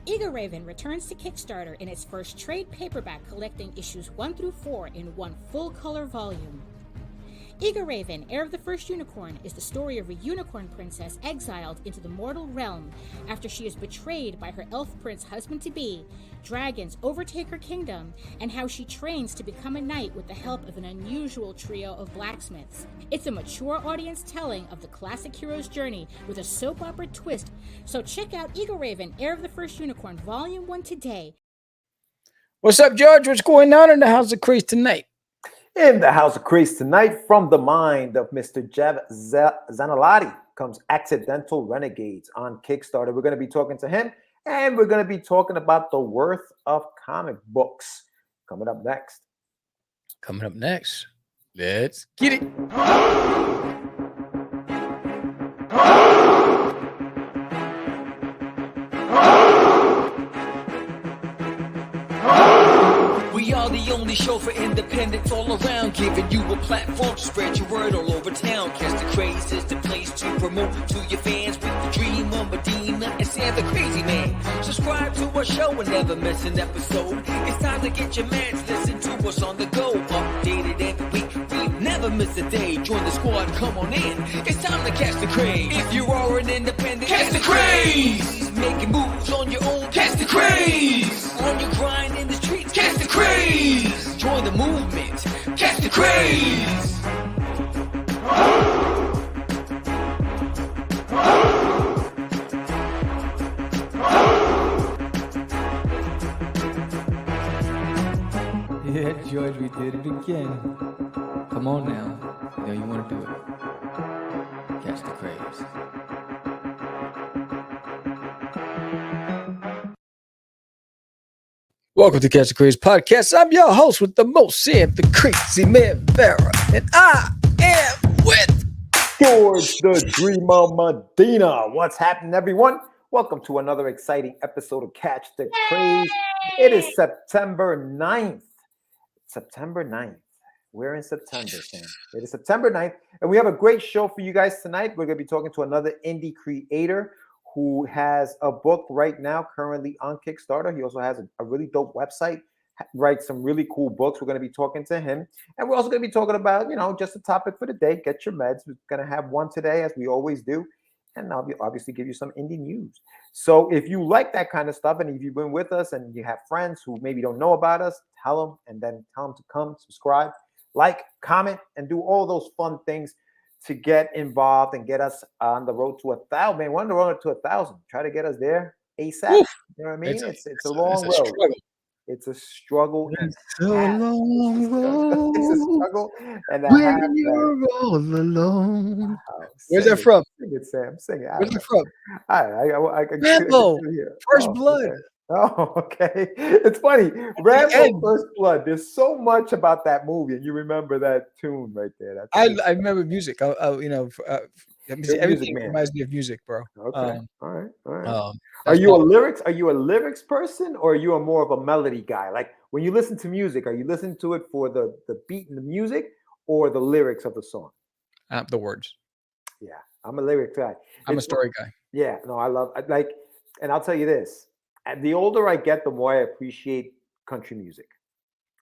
Eager Raven returns to Kickstarter in its first trade paperback, collecting issues 1 through 4 in one full color volume. Eager Raven, Heir of the First Unicorn, is the story of a unicorn princess exiled into the mortal realm after she is betrayed by her elf prince husband-to-be. Dragons overtake her kingdom, and how she trains to become a knight with the help of an unusual trio of blacksmiths. It's a mature audience telling of the classic hero's journey with a soap opera twist. So check out Eagle Raven, Heir of the First Unicorn, Volume 1 today. What's up, George? What's going on in the House of Craze tonight? In the House of Craze tonight, from the mind of Mr. Zanelotti comes Accidental Renegades on Kickstarter. We're going to be talking to him, and we're going to be talking about the worth of comic books. Coming up next. Let's get it. We are the only show for independents all around, giving you a platform to spread your word all over town. Catch the Craze is the place to promote to your fans with the dream of Medina and Sam the Crazy Man. Subscribe to our show and never miss an episode. It's time to get your mans, listen to us on the go. Updated every week, we never miss a day. Join the squad, come on in. It's time to catch the Craze. If you are an independent, catch the Craze. Making moves on your own, catch the Craze. On your grind in the streets, catch the Craze. Join the movement, catch the Craze. Yeah, George, we did it again. Come on now. You know you want to do it. Catch the Craze. Welcome to Catch the Craze podcast. I'm your host with the most, Sam the Crazy Man Vera, and I am with George the Dreamer Medina. What's happening, everyone? Welcome to another exciting episode of Catch the Craze. It is September 9th. September 9th. We're in September, Sam. It is September 9th, and we have a great show for you guys tonight. We're going to be talking to another indie creator who has a book right now currently on Kickstarter. He also has a really dope website, writes some really cool books. We're going to be talking to him. And we're also going to be talking about, just a topic for the day. Get your meds. We're going to have one today, as we always do. And I'll obviously give you some indie news. So if you like that kind of stuff, and if you've been with us and you have friends who maybe don't know about us, tell them, and then tell them to come, subscribe, like, comment, and do all those fun things to get involved and get us on the road to 1,000. Man, we're on the road to 1,000. Try to get us there ASAP. Oof. You know what I mean? It's a long road. Struggle. It's a struggle. It's a long road. It's a struggle. And when you're all alone. Where's that from? Sing it, Sam. Sing it. Where's that from? Rambo. First Blood. Okay. Oh, okay. It's funny. Rambo, First Blood. There's so much about that movie, and you remember that tune right there. I remember music. Everything reminds me of music, bro. Okay. All right. Are you a lyrics person, or are you more of a melody guy? Like when you listen to music, are you listening to it for the beat and the music, or the lyrics of the song? The words. Yeah, I'm a lyrics guy. I'm a story guy. Yeah, no, and I'll tell you this. The older I get, the more I appreciate country music.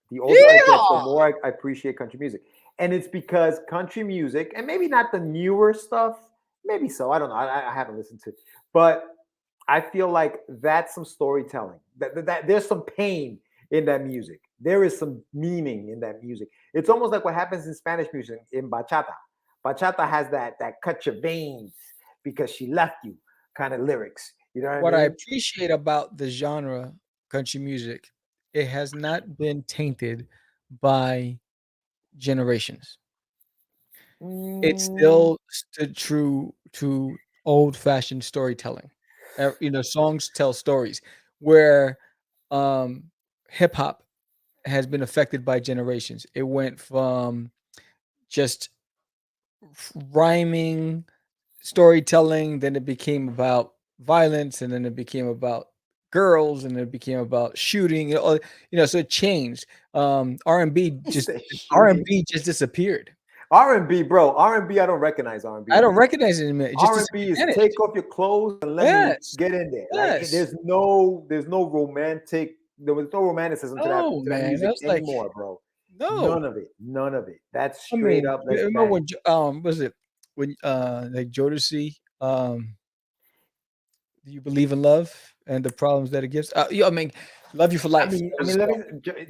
The older I get, the more I appreciate country music. And it's because country music, and maybe not the newer stuff, maybe so, I don't know, I haven't listened to it, but I feel like that's some storytelling. That there's some pain in that music. There is some meaning in that music. It's almost like what happens in Spanish music, in bachata. Bachata has that cut your veins because she left you kind of lyrics. You know what I mean? I appreciate about the genre country music, it has not been tainted by generations. It's still stood true to old-fashioned storytelling. Songs tell stories, where hip-hop has been affected by generations. It went from just rhyming, storytelling, then it became about violence, and then it became about girls, and it became about shooting. So it changed. R&B just disappeared. R&B, bro. R&B, I don't recognize R&B. I don't recognize it in a minute. Just R&B is take off your clothes and let me get in there. Like Yes. there's no romantic. There was no romanticism to that man. music That's like, anymore, bro. no. None of it. That's I straight mean, up. you Let's remember bang. when was it when like Jodeci, do you believe in love and the problems that it gives? Yeah, I mean, love you for life. Let me,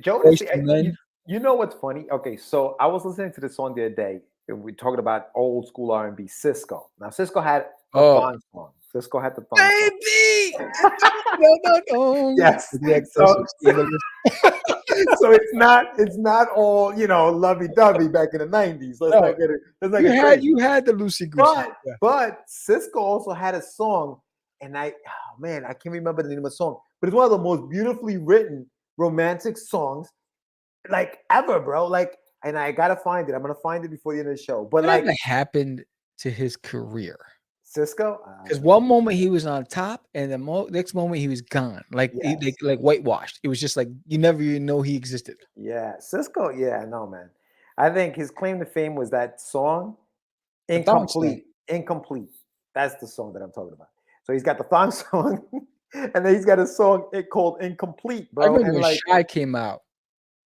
Jodeci. Men. You know what's funny? Okay, so I was listening to the song the other day, and we're talking about old school R&B. Cisco. Now, Cisco had the thong song. Cisco had the thong Baby! song. Yes. So it's not all lovey-dovey back in the 90s. Let's not get it. Let's not get crazy. You had the loosey goosey. But Cisco also had a song, and I can't remember the name of the song, but it's one of the most beautifully written romantic songs like ever, bro. Like, and I gotta find it. I'm gonna find it before the end of the show. But what happened to his career? Cisco, because one moment he was on top, and the next moment he was gone, like whitewashed. It was just like you never even know he existed. Yeah, Cisco. Yeah, no, man. I think his claim to fame was that song, Incomplete. Incomplete. That's the song that I'm talking about. So he's got the thong song, and then he's got a song called Incomplete, bro. I remember when Shy came out.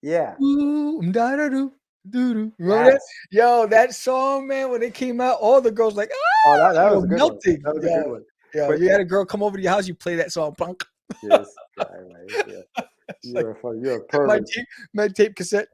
Yeah. Remember that? Yo, that song, man, when it came out, all the girls like, that was a good melting. One. That was a good one. Yeah, you had a girl come over to your house, you play that song, punk. Yes, right. Yeah. You're a pervert. My tape cassette.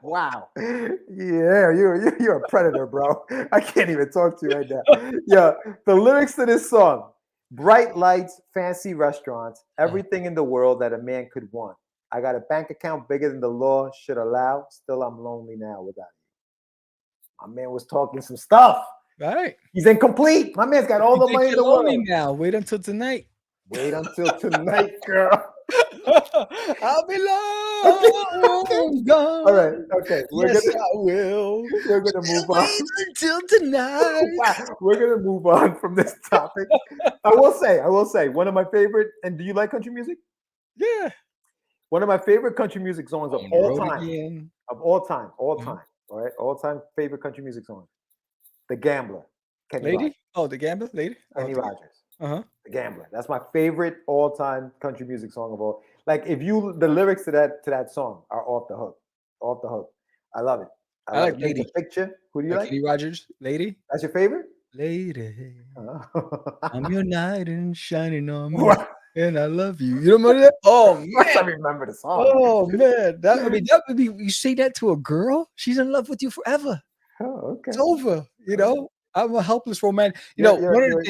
Wow. Yeah, you're a predator, bro. I can't even talk to you right now. Yeah, the lyrics to this song: bright lights, fancy restaurants, everything in the world that a man could want. I got a bank account bigger than the law should allow. Still, I'm lonely now without you. My man was talking some stuff. Right. He's incomplete. My man's got all the money in the world. Now, wait until tonight. Wait until tonight, girl. I'll be long gone. All right. Okay. I will. We're gonna move on until tonight. We're gonna move on from this topic. I will say, one of my favorite. And do you like country music? Yeah. One of my favorite country music songs of all time. All right, all time favorite country music song. The Gambler. Kenny Rogers. Oh, The Gambler, lady. Kenny Rogers. The Gambler. That's my favorite all time country music song of all. Like the lyrics to that song are off the hook. Off the hook. I love it. I like Lady. The picture. Who do you like? Kenny Rogers, Lady. That's your favorite? Lady. I'm your knight and shining on me. And I love you. You remember that? Oh man, I remember the song. Oh man, that would be. You say that to a girl, she's in love with you forever. Oh, okay. It's over. You know, I'm a helpless romantic. One of the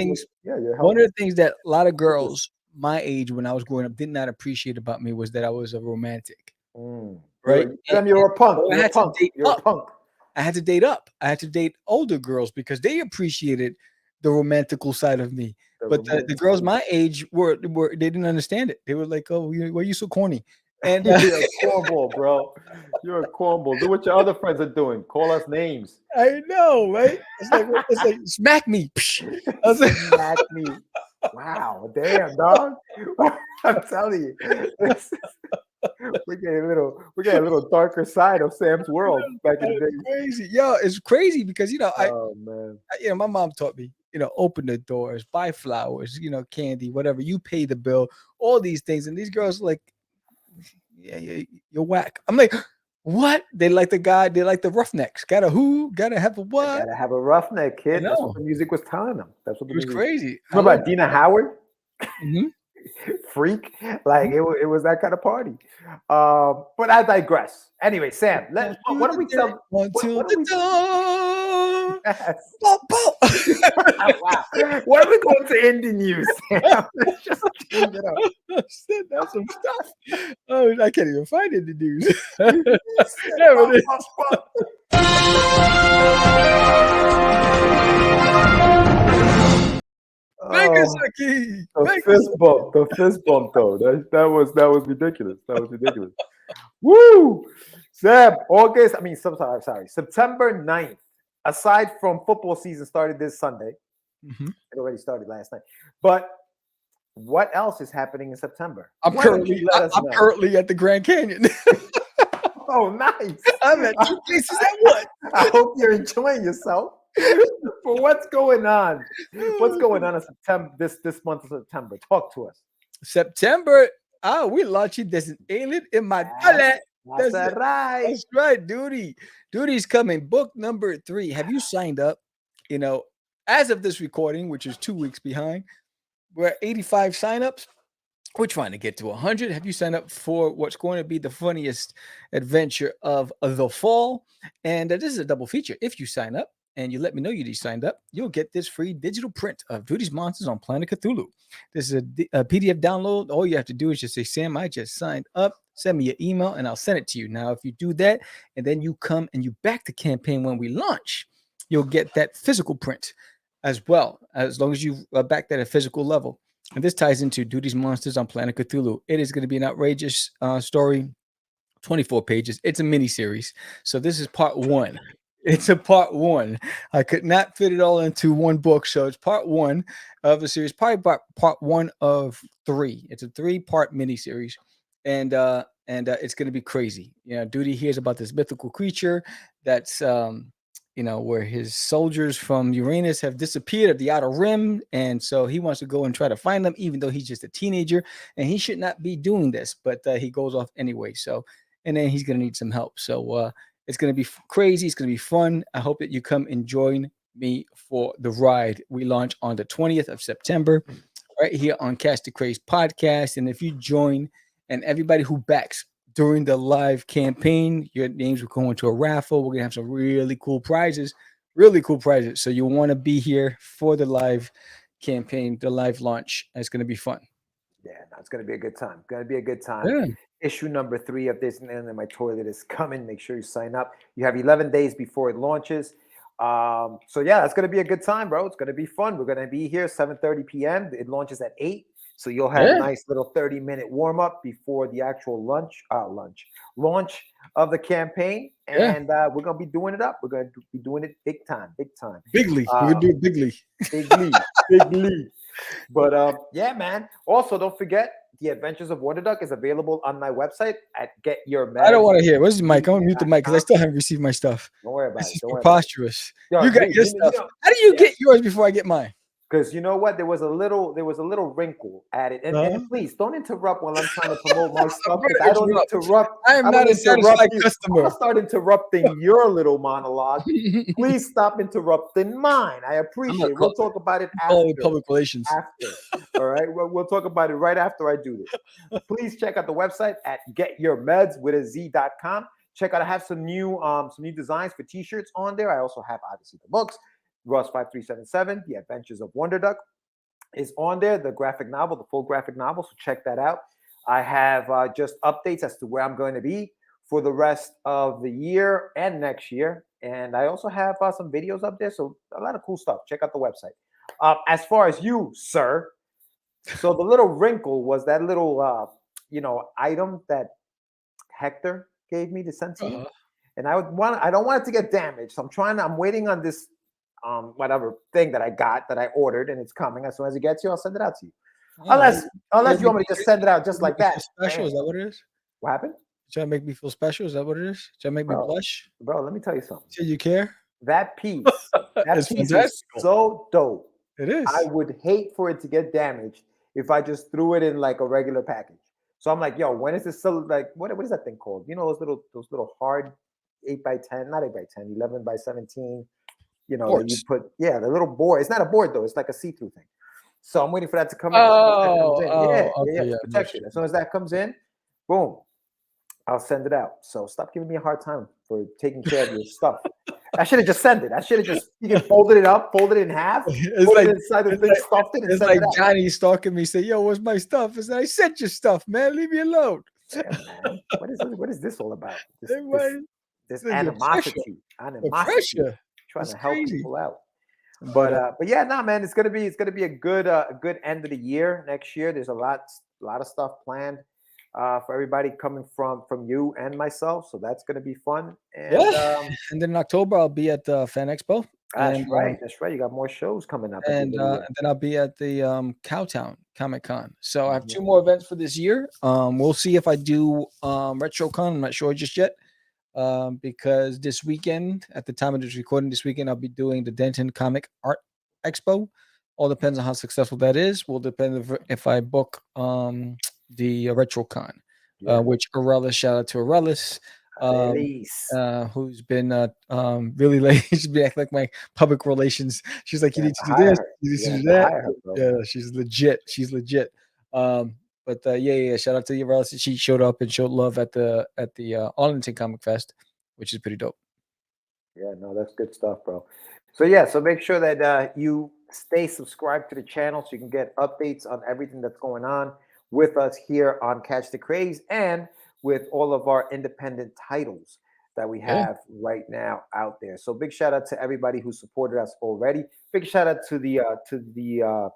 things that a lot of girls my age when I was growing up did not appreciate about me was that I was a romantic. Right? You're a punk. You're a punk. You're a punk. I had to date up. I had to date older girls because they appreciated the romantical side of me. But the girls my age were they didn't understand it. They were like, "Oh, why are you so corny?" And you're a cornball, bro. You're a cornball. Do what your other friends are doing. Call us names. I know, right? It's like smack me. I was like, smack me. Wow, damn, dog. I'm telling you, we get a little darker side of Sam's world back in the day. Crazy, it's crazy because man, my mom taught me, open the doors, buy flowers, candy, whatever. You pay the bill, all these things, and these girls are like, you're whack. I'm like, what? They like the guy. They like the roughnecks. Gotta have a what? Gotta have a roughneck, kid. That's what the music was telling them. That's what it was crazy. What about Dina Howard? Mm-hmm. Freak, like it was that kind of party. But I digress. Anyway, Sam, what do we tell? Until the dawn. Yes. Wow. What are we going to end in news, Sam? Let's just change it up. That's some stuff. Oh, I can't even find it in the news. The fist bump, though. That was ridiculous. That was ridiculous. Woo! Sam, September 9th. Aside from football season started this Sunday, it already started last night. But what else is happening in September? I'm currently at the Grand Canyon. Oh, nice. I'm at 2 places at once. I hope you're enjoying yourself. But what's going on? What's going on in September? This month of September. Talk to us. September. We launching this alien in my toilet. That's right. That's right, Duty. Duty's coming. Book number 3. Have you signed up? You know, as of this recording, which is 2 weeks behind, we're at 85 signups. We're trying to get to 100. Have you signed up for what's going to be the funniest adventure of the fall? And this is a double feature. If you sign up and you let me know you signed up, you'll get this free digital print of Duty's Monsters on Planet Cthulhu. This is a PDF download. All you have to do is just say, Sam, I just signed up. Send me your email and I'll send it to you. Now, if you do that and then you come and you back the campaign when we launch, you'll get that physical print as well, as long as you back that at physical level. And this ties into Duty's Monsters on Planet Cthulhu. It is going to be an outrageous story, 24 pages. It's a mini series. So this is part 1. It's a part 1. I could not fit it all into one book. So it's part 1 of a series, probably part 1 of 3. It's a 3-part mini series. And it's going to be crazy. You know, Duty hears about this mythical creature that's where his soldiers from Uranus have disappeared at the Outer Rim. And so he wants to go and try to find them, even though he's just a teenager and he should not be doing this, but he goes off anyway. So, and then he's going to need some help. So it's going to be crazy. It's going to be fun. I hope that you come and join me for the ride. We launch on the 20th of September right here on Catch the Craze podcast. And if you join and everybody who backs during the live campaign, your names will go into a raffle. We're going to have some really cool prizes. So you'll want to be here for the live campaign, the live launch. It's going to be fun. Yeah, no, it's going to be a good time. Yeah. Issue number 3 of Disneyland in My Toilet is coming. Make sure you sign up. You have 11 days before it launches. So yeah, it's going to be a good time, bro. It's going to be fun. We're going to be here 7:30 p.m. It launches at 8. So you'll have a nice little 30-minute warm-up before the actual launch of the campaigin. And we're going to be doing it up. We're going to be doing it big time. Bigly. We're going to do it bigly. Bigly. But yeah, man. Also, don't forget, The Adventures of Wonder Duck is available on my website at Get Your Meds. I don't want to hear it. Where's the mic? I'm going to mute the mic because I still haven't received my stuff. Don't worry about it. This is preposterous. You got your stuff. How do you get yours before I get mine? Because you know what, there was a little wrinkle at it, and please don't interrupt while I'm trying to promote my stuff. I don't interrupt. I am not a satisfied customer. I'll start interrupting your little monologue. Please stop interrupting mine. I appreciate it. We'll talk about it after. Public relations. All right, we'll talk about it right after I do this. Please check out the website at getyourmeds.com. Check out. I have some new designs for T-shirts on there. I also have obviously the books. Russ 5377, The Adventures of Wonder Duck is on there. The graphic novel, the full graphic novel. So check that out. I have just updates as to where I'm going to be for the rest of the year and next year. And I also have some videos up there. So a lot of cool stuff. Check out the website. As far as you, sir. So the little wrinkle was that little, item that Hector gave me to send to you. And I don't want it to get damaged. So I'm waiting on this whatever thing that I ordered, and it's coming. As soon as it gets here, I'll send it out to you. Unless you want me to just send it out just like that. Special? Is that what it is? What happened? Trying to make me feel special? Is that what it is? Trying to make me blush? Bro, let me tell you something. Do you care? That piece, piece is so dope. It is. I would hate for it to get damaged if I just threw it in like a regular package. So I'm like, yo, when is this still like what is that thing called? You know, those little hard 8x10, not 8x10, 11x17. You know, you put the little board. It's not a board though. It's like a see-through thing. So I'm waiting for that to come in. Protection. As soon as that comes in, boom, I'll send it out. So stop giving me a hard time for taking care of your stuff. I should have just sent it. You can fold it up, fold it in half, put it inside the thing, stuffed it, and it's send like it out. Johnny stalking me, say, yo, where's my stuff? I said, I sent your stuff, man. Leave me alone. Yeah, man. What is this all about? This animosity. Pressure. Trying to help people out. But yeah, man, it's gonna be a good end of the year next year. There's a lot of stuff planned for everybody coming from you and myself. So that's gonna be fun. And and then in October I'll be at the Fan Expo. That's right. You got more shows coming up. And then I'll be at the Cowtown Comic Con. So I have 2 more events for this year. We'll see if I do RetroCon. I'm not sure just yet. because this weekend, at the time of this recording, this weekend I'll be doing the Denton Comic Art Expo. All depends on how successful that is. Will depend if I book the RetroCon, Yeah. which Aurellis, shout out to Aurellis, Release. who's been really late. She's been acting like my public relations. She's like, you You need have to to do this, hire her. you need You to have do to that. hire her, bro. Yeah, she's legit. She's legit. But yeah. Shout out to Aurellis. She showed up and showed love at the Arlington Comic Fest, which is pretty dope. Yeah, no, that's good stuff, bro. So yeah, so make sure that you stay subscribed to the channel so you can get updates on everything that's going on with us here on Catch the Craze and with all of our independent titles that we Yeah. have right now out there. So big shout out to everybody who supported us already. Big shout out to to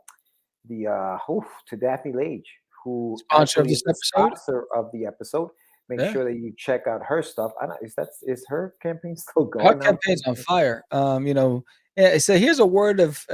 Daphne Lage, who Sponsor of actually this is the episode. sponsor of the episode. Make Yeah. sure that you check out her stuff. I don't, is her campaign still Her going now? campaign's on fire. Yeah, so here's a word of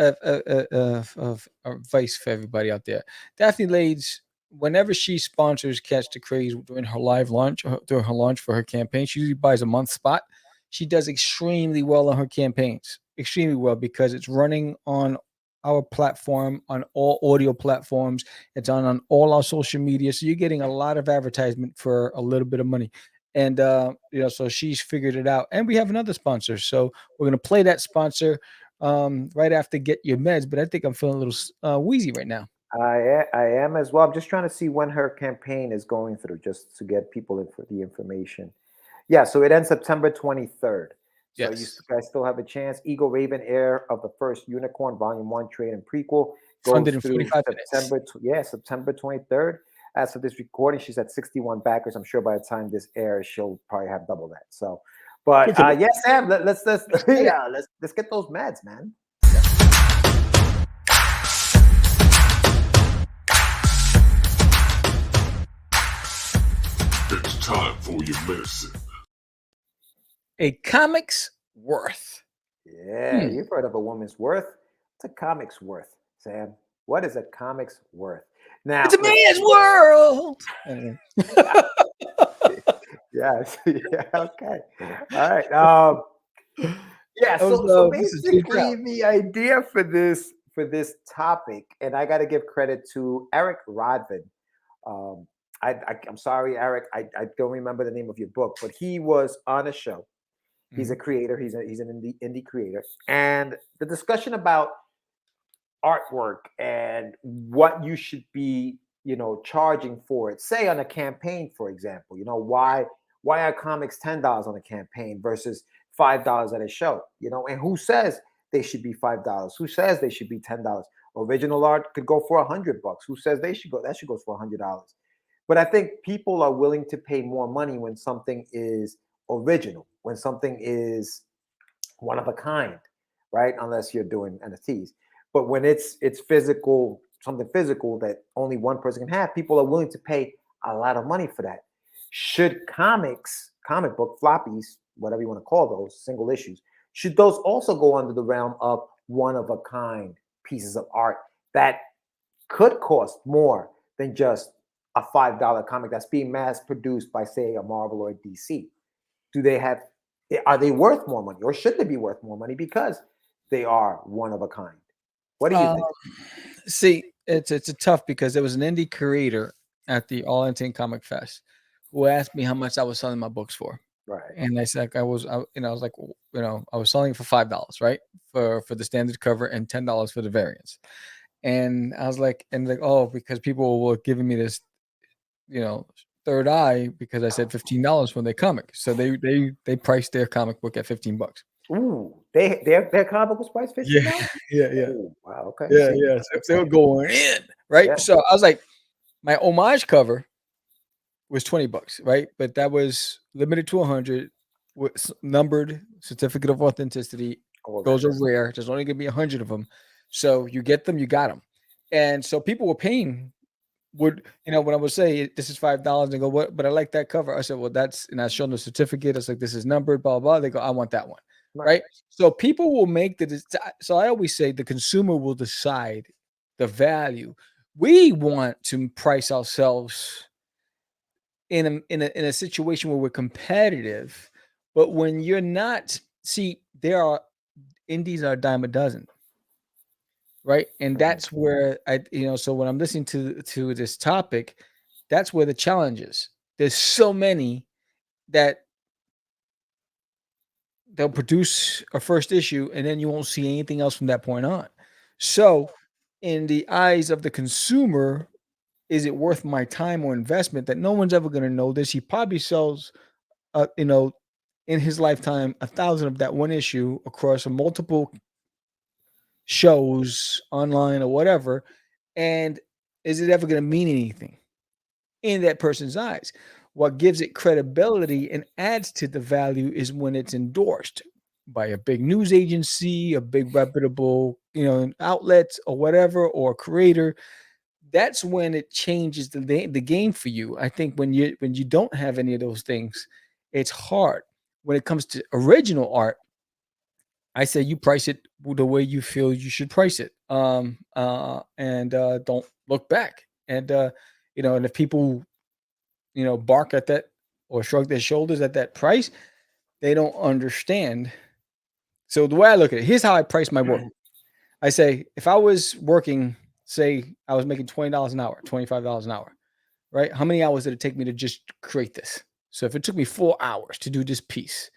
advice for everybody out there. Daphne Lades, whenever she sponsors Catch the Craze during her live launch, during her launch for her campaign, she usually buys a month spot. She does extremely well on her campaigns, extremely well, because it's running on our platform, on all audio platforms. It's on all our social media. So you're getting a lot of advertisement for a little bit of money. And so she's figured it out. And we have another sponsor. So we're gonna play that sponsor right after Get Your Meds. But I think I'm feeling a little wheezy right now. I am as well. I'm just trying to see when her campaign is going through, just to get people the information. Yeah, so it ends September 23rd. So you Yes. guys still have a chance. Eagle Raven, heir of the first Unicorn, Volume 1 trade and prequel, Funded goes in through 45 minutes. September 23rd. As of this recording, she's at 61 backers. I'm sure by the time this airs, she'll probably have double that. So, but Look at it. yes, Sam, let's get those meds, man. It's time for your medicine. A comic's worth. Yeah, you've heard of a woman's worth. What's a comic's worth, Sam? What is a comic's worth? Now, It's a man's world. Yes. Yeah. Okay. All right. Yeah. So basically, the idea for this topic, and I got to give credit to Eric Rodvin. I'm sorry, Eric. I don't remember the name of your book, but he was on a show. He's a creator. He's an indie creator, and the discussion about artwork and what you should be, charging for it. Say on a campaign, for example, why are comics $10 on a campaign versus $5 at a show? And who says they should be $5? Who says they should be $10? Original art could go for $100. Who says that should go for $100? But I think people are willing to pay more money when something is original, when something is one of a kind, right? Unless you're doing NFTs. But when it's physical, something physical that only one person can have, people are willing to pay a lot of money for that. Should comic book floppies, whatever you want to call those, single issues, should those also go under the realm of one of a kind pieces of art that could cost more than just a $5 comic that's being mass produced by, say, a Marvel or a DC? Are they worth more money, or should they be worth more money because they are one of a kind? What do you think? See, it's a tough, because there was an indie creator at the Arlington Comic Fest who asked me how much I was selling my books for. Right. And I said I was selling it for $5, right? For the standard cover, and $10 for the variants. And I was like, oh, because people were giving me this, third eye, because I said $15 for their comic. So they priced their comic book at $15. Ooh, their comic was priced $15? Yeah. Ooh, wow, okay. Yeah. So they were going in, right? Yeah. So I was like, my homage cover was $20, right? But that was limited to 100, with numbered, certificate of authenticity. Those are rare. There's only gonna be 100 of them. So you get them, you got them. And so people were paying. When I would say this is $5, and go, what? But I like that cover. I said, well, and I showed them the certificate. I was like, this is numbered, blah, blah. They go, I want that one. Right. So people will make so I always say the consumer will decide the value. We want to price ourselves in a situation where we're competitive But when you're not, see, there are indies are a dime a dozen, right? And that's where so when I'm listening to this topic, that's where the challenge is. There's so many that they'll produce a first issue and then you won't see anything else from that point on. So, in the eyes of the consumer, is it worth my time or investment that no one's ever going to know this? He probably sells, in his lifetime, 1,000 of that one issue across multiple shows, online or whatever. And is it ever going to mean anything in that person's eyes? What gives it credibility and adds to the value is when it's endorsed by a big news agency, a big reputable, outlet or whatever, or creator. That's when it changes the game for you. I think when you don't have any of those things, it's hard. When it comes to original art, I say you price it the way you feel you should price it. And don't look back. And and if people bark at that or shrug their shoulders at that price, they don't understand. So the way I look at it, here's how I price my work. I say, if I was working, say I was making $20 an hour, $25 an hour, right? How many hours did it take me to just create this? So if it took me 4 hours to do this piece,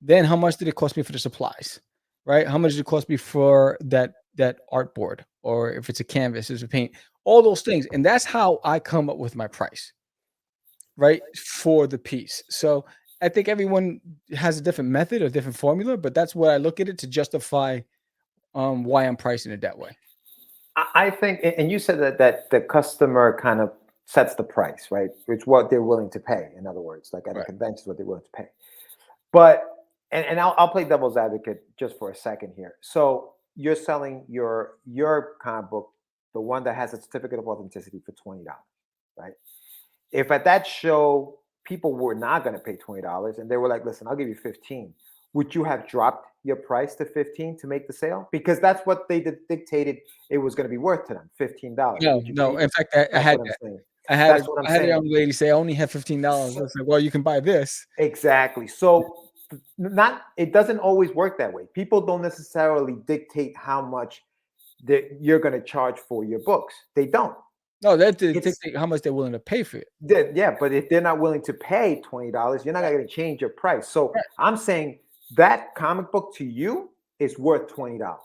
then how much did it cost me for the supplies, right? How much did it cost me for that artboard, or if it's a canvas, it's a paint, all those things. And that's how I come up with my price, right, for the piece. So I think everyone has a different method or different formula, but that's what I look at it to justify why I'm pricing it that way. I think, and you said that the customer kind of sets the price, right? It's what they're willing to pay. In other words, like at a convention, what they're willing to pay. But and I'll play devil's advocate just for a second here. So you're selling your comic book, the one that has a certificate of authenticity, for $20, right? If at that show people were not going to pay $20 and they were like, "Listen, I'll give you 15," would you have dropped your price to 15 to make the sale? Because that's what they dictated it was going to be worth to them, $15. No. In fact, I had a young lady say, "I only have $15." I said, "Well, you can buy this." Exactly. So it doesn't always work that way. People don't necessarily dictate how much that you're going to charge for your books. They don't. No, that dictate how much they're willing to pay for it. Yeah, but if they're not willing to pay $20, you're not going to change your price. So I'm saying that comic book to you is worth $20.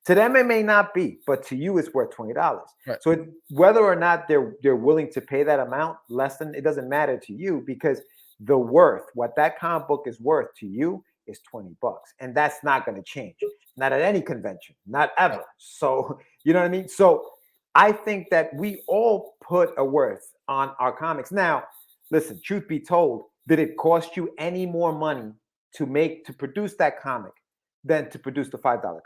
To them, it may not be, but to you, it's worth $20. Right. So whether or not they're willing to pay that amount, less than, it doesn't matter to you, because the worth, what that comic book is worth to you, is $20, and that's not going to change. Not at any convention, not ever. So you know what I mean. So I think that we all put a worth on our comics. Now, listen, truth be told, did it cost you any more money to produce that comic than to produce the $5 comic?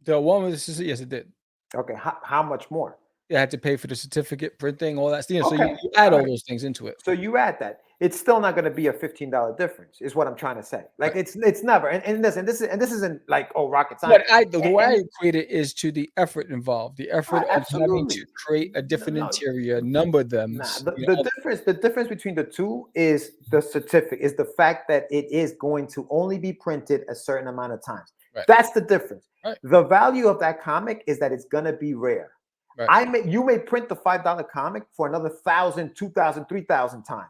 The one with the, yes, it did. Okay, how much more? You had to pay for the certificate, printing, all that. So you add all those things into it. So you add that. It's still not going to be a $15 difference, is what I'm trying to say. Like it's never. And this isn't like, oh, rocket science. But the way I equate it is to the effort involved, the effort of having to create a different interior, number them. The difference between the two is the certificate, is the fact that it is going to only be printed a certain amount of times. Right. That's the difference. Right. The value of that comic is that it's going to be rare. Right. You may print the $5 comic for another 1,000, 2,000, 3,000 times.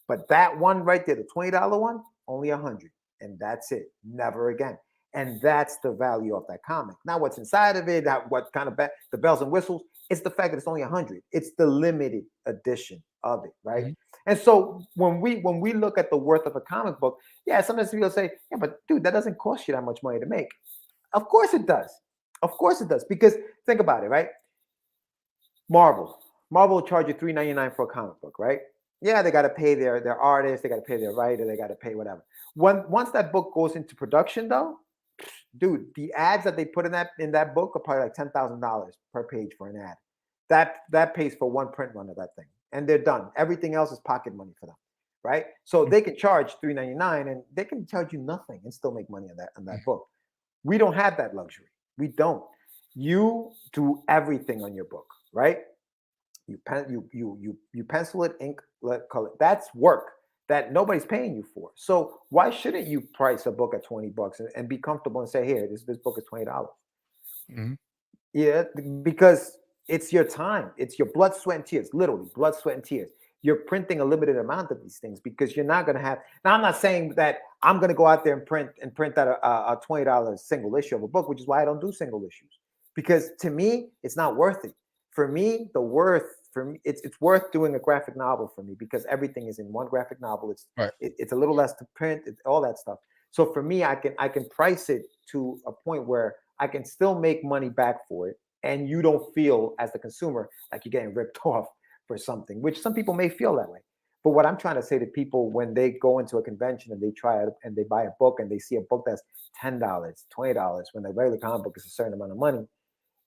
But that one right there, the $20 one, only 100. And that's it. Never again. And that's the value of that comic. Now, what's inside of it, what kind of the bells and whistles, it's the fact that it's only 100. It's the limited edition of it, right? Mm-hmm. And so when we look at the worth of a comic book, sometimes people say, yeah, but dude, that doesn't cost you that much money to make. Of course it does. Of course it does. Because think about it, right? Marvel will charge you $3.99 for a comic book, right? Yeah, they got to pay their artists, they got to pay their writer, they got to pay whatever. Once that book goes into production, though, dude, the ads that they put in that book are probably like $10,000 per page for an ad. That pays for one print run of that thing, and they're done. Everything else is pocket money for them, right? So they can charge $3.99, and they can charge you nothing and still make money on that book. We don't have that luxury. We don't. You do everything on your book, right? You pencil it, ink, color. That's work. that nobody's paying you for. So why shouldn't you price a book at $20 and be comfortable and say, here, this book is $20? Mhm. Yeah, because it's your time. It's your blood, sweat, and tears. Literally, blood, sweat, and tears. You're printing a limited amount of these things because you're not going to have. Now, I'm not saying that I'm going to go out there and print out a $20 single issue of a book, which is why I don't do single issues. Because to me, it's not worth it. For me, it's worth doing a graphic novel for me because everything is in one graphic novel. It's a little less to print, all that stuff. So for me, I can price it to a point where I can still make money back for it, and you don't feel as the consumer like you're getting ripped off for something, which some people may feel that way. But what I'm trying to say to people when they go into a convention and they try it and they buy a book and they see a book that's $10, $20 when the regular comic book is a certain amount of money,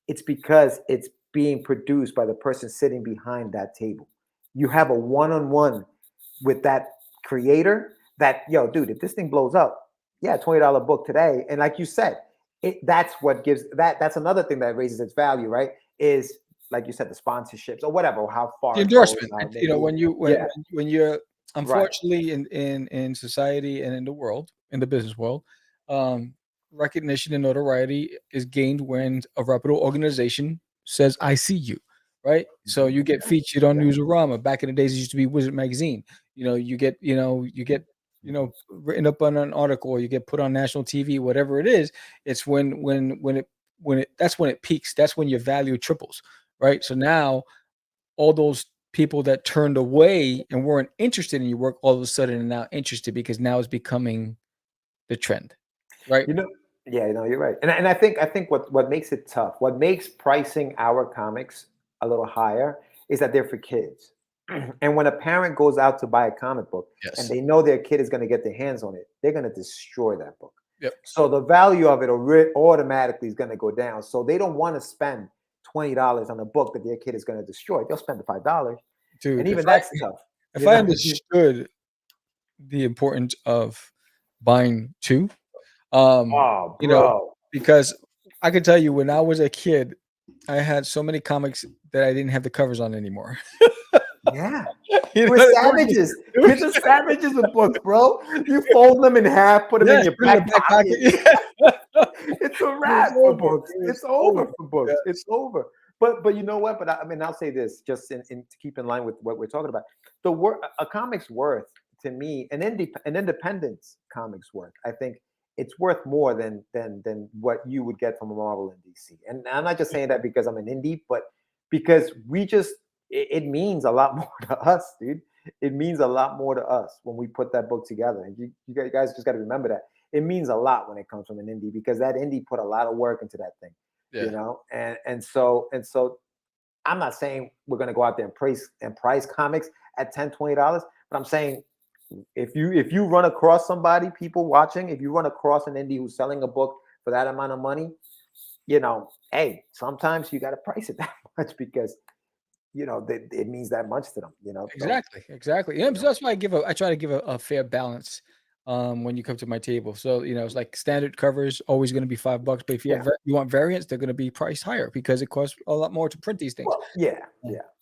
it's because it's being produced by the person sitting behind that table. You have a one-on-one with that creator that, yo, dude, if this thing blows up, yeah, $20 book today. And like you said, that's what gives that's another thing that raises its value, right? Is like you said, the sponsorships or whatever, or how far The endorsement. When you're unfortunately in society and in the world, in the business world, recognition and notoriety is gained when a reputable organization says, I see you, right? So you get featured on Newsarama. Back in the days, it used to be Wizard Magazine. You get written up on an article, or you get put on national TV, whatever it is. It's when that's when it peaks. That's when your value triples, right? So now all those people that turned away and weren't interested in your work all of a sudden are now interested because now it's becoming the trend, right? You're right. And I think what makes it tough, what makes pricing our comics a little higher is that they're for kids. And when a parent goes out to buy a comic book and they know their kid is going to get their hands on it, they're going to destroy that book. Yep. So the value of it automatically is going to go down. So they don't want to spend $20 on a book that their kid is going to destroy. They'll spend the $5. Dude, and even that's tough. If I understood the importance of buying two, because I can tell you when I was a kid, I had so many comics that I didn't have the covers on anymore. Yeah. We're savages. Kids are savages with books, bro. You fold them in half, put them in your back pocket. It's a wrap for books. It's over for books. Yeah. It's over. But you know what? But I'll say this just to keep in line with what we're talking about. A comic's worth to me, an independent comic's worth. I think it's worth more than what you would get from a Marvel and DC. And I'm not just saying that because I'm an indie, but because it means a lot more to us, dude. It means a lot more to us when we put that book together. And you guys just got to remember that. It means a lot when it comes from an indie because that indie put a lot of work into that thing, And so I'm not saying we're going to go out there and price comics at $10, $20, but I'm saying if you run across somebody, people watching, if you run across an indie who's selling a book for that amount of money, hey, sometimes you got to price it that much because it means that much to them. Exactly. Yeah, so that's why I try to give a fair balance when you come to my table. So it's like standard covers always going to be $5, but if you want variants, they're going to be priced higher because it costs a lot more to print these things. Well,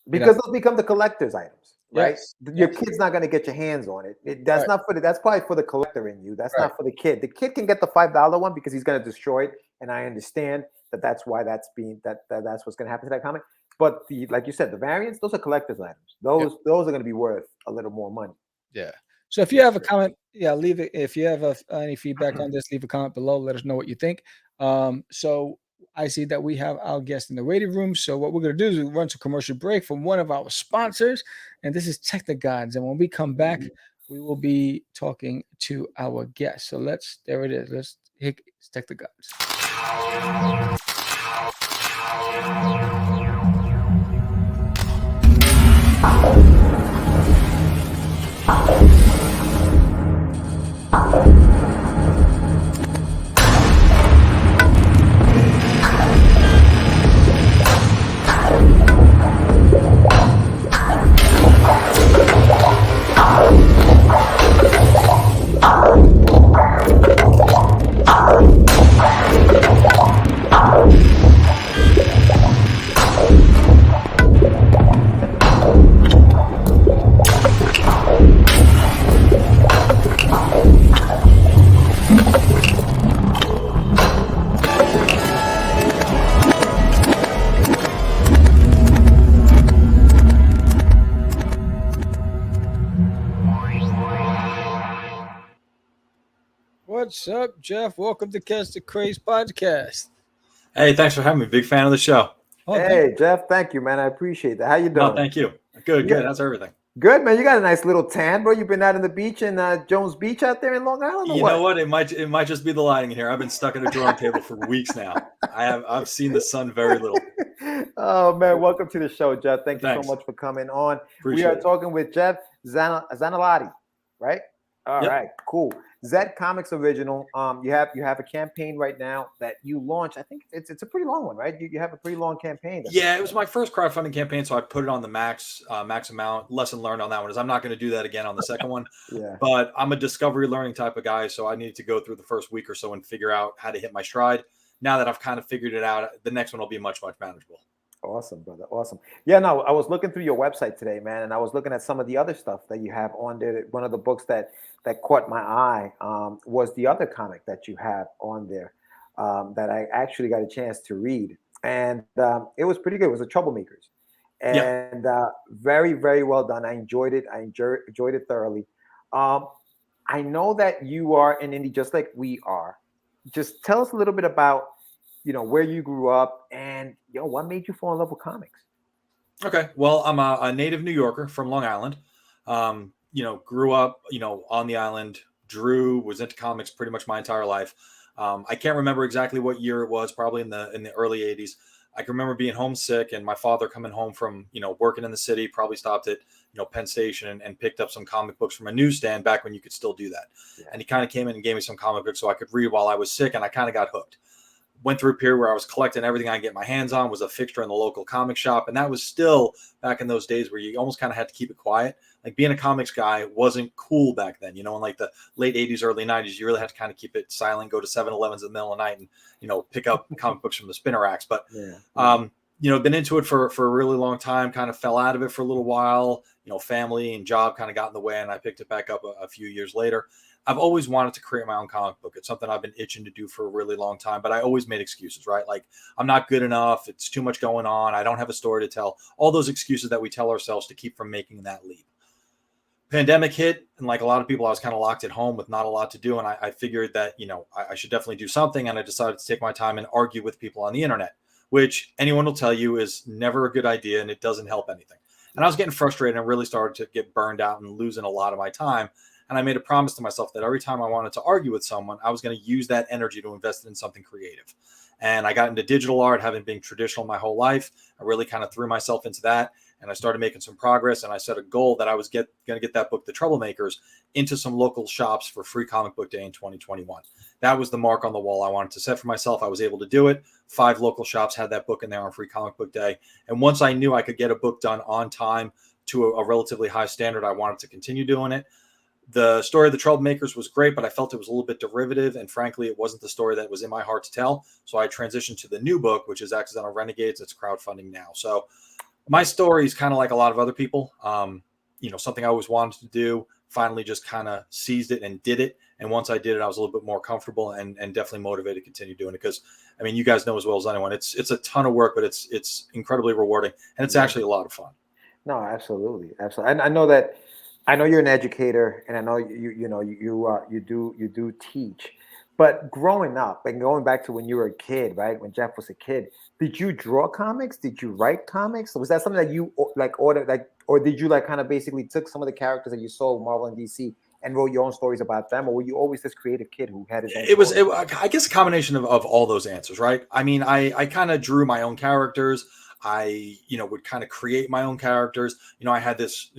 because they'll become the collector's items, right? Your kid's not going to get your hands on it. That's not for that's probably for the collector in you. That's not for the kid. The kid can get the $5 one because he's going to destroy it, and I understand that's why that's what's going to happen to that comic. But like you said, the variants, those are collector's items. Those are going to be worth a little more money. Yeah. So if you have a comment, leave it. If you have any feedback on this, leave a comment below. Let us know what you think. So I see that we have our guest in the waiting room. So what we're going to do is run to commercial break from one of our sponsors, and this is Technogods. And when we come back, we will be talking to our guest. So there it is. Let's hit Technogods. What's up, Jeff? Welcome to Catch the Craze podcast. Hey, thanks for having me. Big fan of the show. Oh, Hey, Jeff, thank you, man. I appreciate that. How you doing? No, thank you. Good, Yeah. good. How's everything? Good, man. You got a nice little tan, bro. You've been out on the beach in Jones Beach out there in Long Island, or You what? know what? It might just be the lighting here. I've been stuck at a drawing table for weeks now. I've seen the sun very little. Oh, man. Welcome to the show, Jeff. Thank you Thanks. so much for coming on. Appreciate we are it. talking with Jeff Zanelotti, right? All right, Yep. cool. Zed Comics original. You have a campaign right now that you launched. I think it's a pretty long one, right? You have a pretty long campaign. Yeah, it was my first crowdfunding campaign, so I put it on the max amount. Lesson learned on that one is I'm not going to do that again on the second one. Yeah. But I'm a discovery learning type of guy, so I needed to go through the first week or so and figure out how to hit my stride. Now that I've kind of figured it out, the next one will be much manageable. Awesome, brother. Awesome. Yeah, no, I was looking through your website today, man, and I was looking at some of the other stuff that you have on there. One of the books that caught my eye was the other comic that you have on there that I actually got a chance to read. And it was pretty good. It was the Troublemakers. And very, very well done. I enjoyed it. I enjoyed it thoroughly. I know that you are an indie just like we are. Just tell us a little bit about, where you grew up and, what made you fall in love with comics? Okay. Well, I'm a native New Yorker from Long Island. Grew up, on the island, was into comics pretty much my entire life. I can't remember exactly what year it was, probably in the early 80s. I can remember being homesick and my father coming home from, working in the city, probably stopped at, Penn Station and picked up some comic books from a newsstand back when you could still do that. Yeah. And he kind of came in and gave me some comic books so I could read while I was sick, and I kind of got hooked. Went through a period where I was collecting everything I could get my hands on, was a fixture in the local comic shop. And that was still back in those days where you almost kind of had to keep it quiet. Like being a comics guy wasn't cool back then, in like the late 80s, early 90s, you really had to kind of keep it silent, go to 7-Elevens in the middle of the night and, pick up comic books from the spinner racks. But, been into it for a really long time, kind of fell out of it for a little while, family and job kind of got in the way. And I picked it back up a few years later. I've always wanted to create my own comic book. It's something I've been itching to do for a really long time, but I always made excuses, right? Like I'm not good enough. It's too much going on. I don't have a story to tell. All those excuses that we tell ourselves to keep from making that leap. Pandemic hit, and like a lot of people, I was kind of locked at home with not a lot to do. And I figured that, I should definitely do something. And I decided to take my time and argue with people on the internet, which anyone will tell you is never a good idea and it doesn't help anything. And I was getting frustrated and really started to get burned out and losing a lot of my time. And I made a promise to myself that every time I wanted to argue with someone, I was going to use that energy to invest in something creative. And I got into digital art, having been traditional my whole life. I really kind of threw myself into that. And I started making some progress. And I set a goal that I was going to get that book, The Troublemakers, into some local shops for Free Comic Book Day in 2021. That was the mark on the wall I wanted to set for myself. I was able to do it. 5 local shops had that book in there on Free Comic Book Day. And once I knew I could get a book done on time to a relatively high standard, I wanted to continue doing it. The story of the Troublemakers was great, but I felt it was a little bit derivative. And frankly, it wasn't the story that was in my heart to tell. So I transitioned to the new book, which is Accidental Renegades. It's crowdfunding now. So my story is kind of like a lot of other people. Something I always wanted to do, finally just kind of seized it and did it. And once I did it, I was a little bit more comfortable and definitely motivated to continue doing it. Because, you guys know as well as anyone, it's a ton of work, but it's incredibly rewarding. And it's actually a lot of fun. No, absolutely. Absolutely. And I know you're an educator, and I know you do teach. But growing up and going back to when you were a kid, right? When Jeff was a kid, did you draw comics? Did you write comics? Was that something that you ordered, or did you kind of basically took some of the characters that you saw in Marvel and DC and wrote your own stories about them, or were you always this creative kid who had his own I guess a combination of all those answers, right? I kind of drew my own characters. I would kind of create my own characters. I had this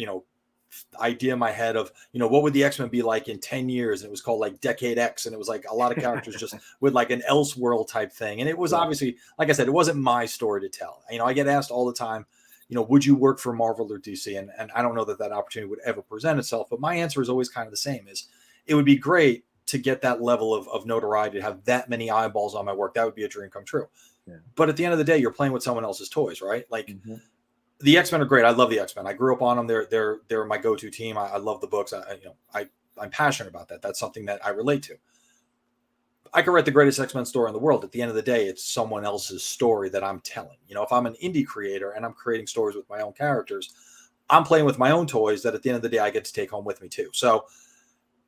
idea in my head of what would the X-Men be like in 10 years, and it was called like Decade X, and it was like a lot of characters just with like an Elseworld type thing. And it was obviously, like I said, it wasn't my story to tell. I get asked all the time, would you work for Marvel or DC? And I don't know that opportunity would ever present itself, but my answer is always kind of the same: is it would be great to get that level of notoriety, to have that many eyeballs on my work. That would be a dream come true. Yeah. But at the end of the day, you're playing with someone else's toys, right? Like the X-Men are great. I love the X-Men. I grew up on them. They're my go-to team. I love the books. I'm passionate about that. That's something that I relate to. I could write the greatest X-Men story in the world. At the end of the day, it's someone else's story that I'm telling. If I'm an indie creator and I'm creating stories with my own characters, I'm playing with my own toys that at the end of the day, I get to take home with me too. So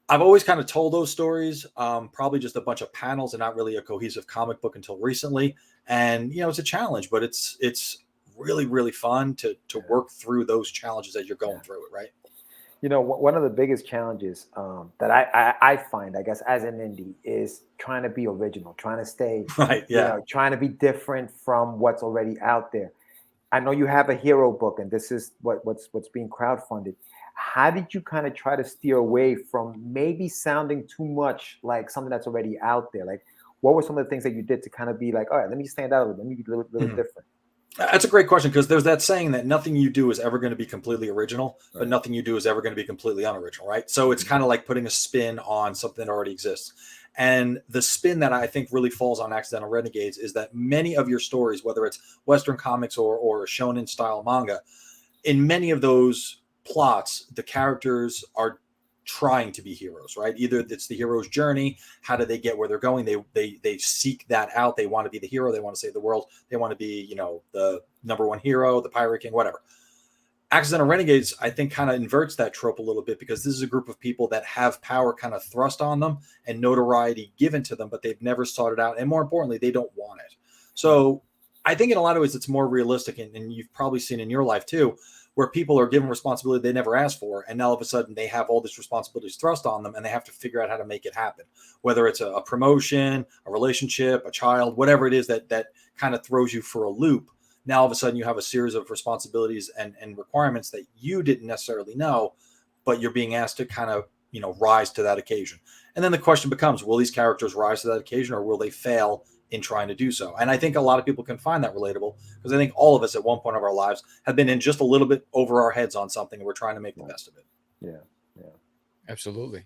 I've always kind of told those stories, probably just a bunch of panels and not really a cohesive comic book until recently. And it's a challenge, but it's really, really fun to work through those challenges as you're going through it, right? One of the biggest challenges that I find, I guess, as an indie is trying to be original, trying to stay, right, yeah, trying to be different from what's already out there. I know you have a hero book, and this is what's being crowdfunded. How did you kind of try to steer away from maybe sounding too much like something that's already out there? Like, what were some of the things that you did to kind of be like, all right, let me stand out, let me be a little different? That's a great question, because there's that saying that nothing you do is ever going to be completely original, but nothing you do is ever going to be completely unoriginal, right? So it's kind of like putting a spin on something that already exists. And the spin that I think really falls on Accidental Renegades is that many of your stories, whether it's Western comics or shonen style manga, in many of those plots, the characters are trying to be heroes, right? Either it's the hero's journey, how do they get where they're going? They seek that out. They want to be the hero. They want to save the world. They want to be, the number one hero, the pirate king, whatever. Accidental Renegades, I think, kind of inverts that trope a little bit, because this is a group of people that have power kind of thrust on them and notoriety given to them, but they've never sought it out. And more importantly, they don't want it. So I think in a lot of ways it's more realistic, and you've probably seen in your life too, where people are given responsibility they never asked for, and now all of a sudden they have all these responsibilities thrust on them, and they have to figure out how to make it happen. Whether it's a promotion, a relationship, a child, whatever it is that kind of throws you for a loop. Now all of a sudden you have a series of responsibilities and requirements that you didn't necessarily know, but you're being asked to kind of, rise to that occasion. And then the question becomes, will these characters rise to that occasion, or will they fail in trying to do so? And I think a lot of people can find that relatable, because I think all of us at one point of our lives have been in just a little bit over our heads on something, and we're trying to make the best of it. Yeah. Absolutely.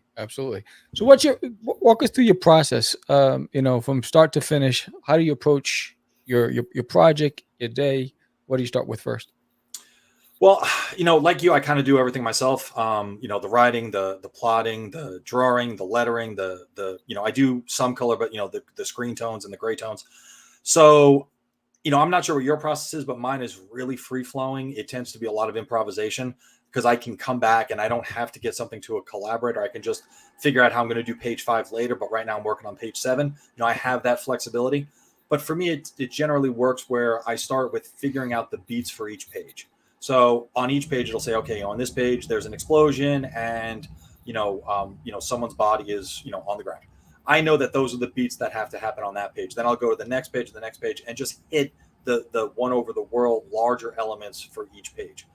So walk us through your process, from start to finish. How do you approach your project, your day? What do you start with first? Well, like you, I kind of do everything myself. The writing, the plotting, the drawing, the lettering, the I do some color, but the screen tones and the gray tones. So, I'm not sure what your process is, but mine is really free flowing. It tends to be a lot of improvisation, because I can come back and I don't have to get something to a collaborator. I can just figure out how I'm going to do page 5 later, but right now I'm working on page 7. I have that flexibility. But for me, it generally works where I start with figuring out the beats for each page. So on each page, it'll say, okay, on this page, there's an explosion, and someone's body is on the ground. I know that those are the beats that have to happen on that page. Then I'll go to the next page, and just hit the one over the world larger elements for each page.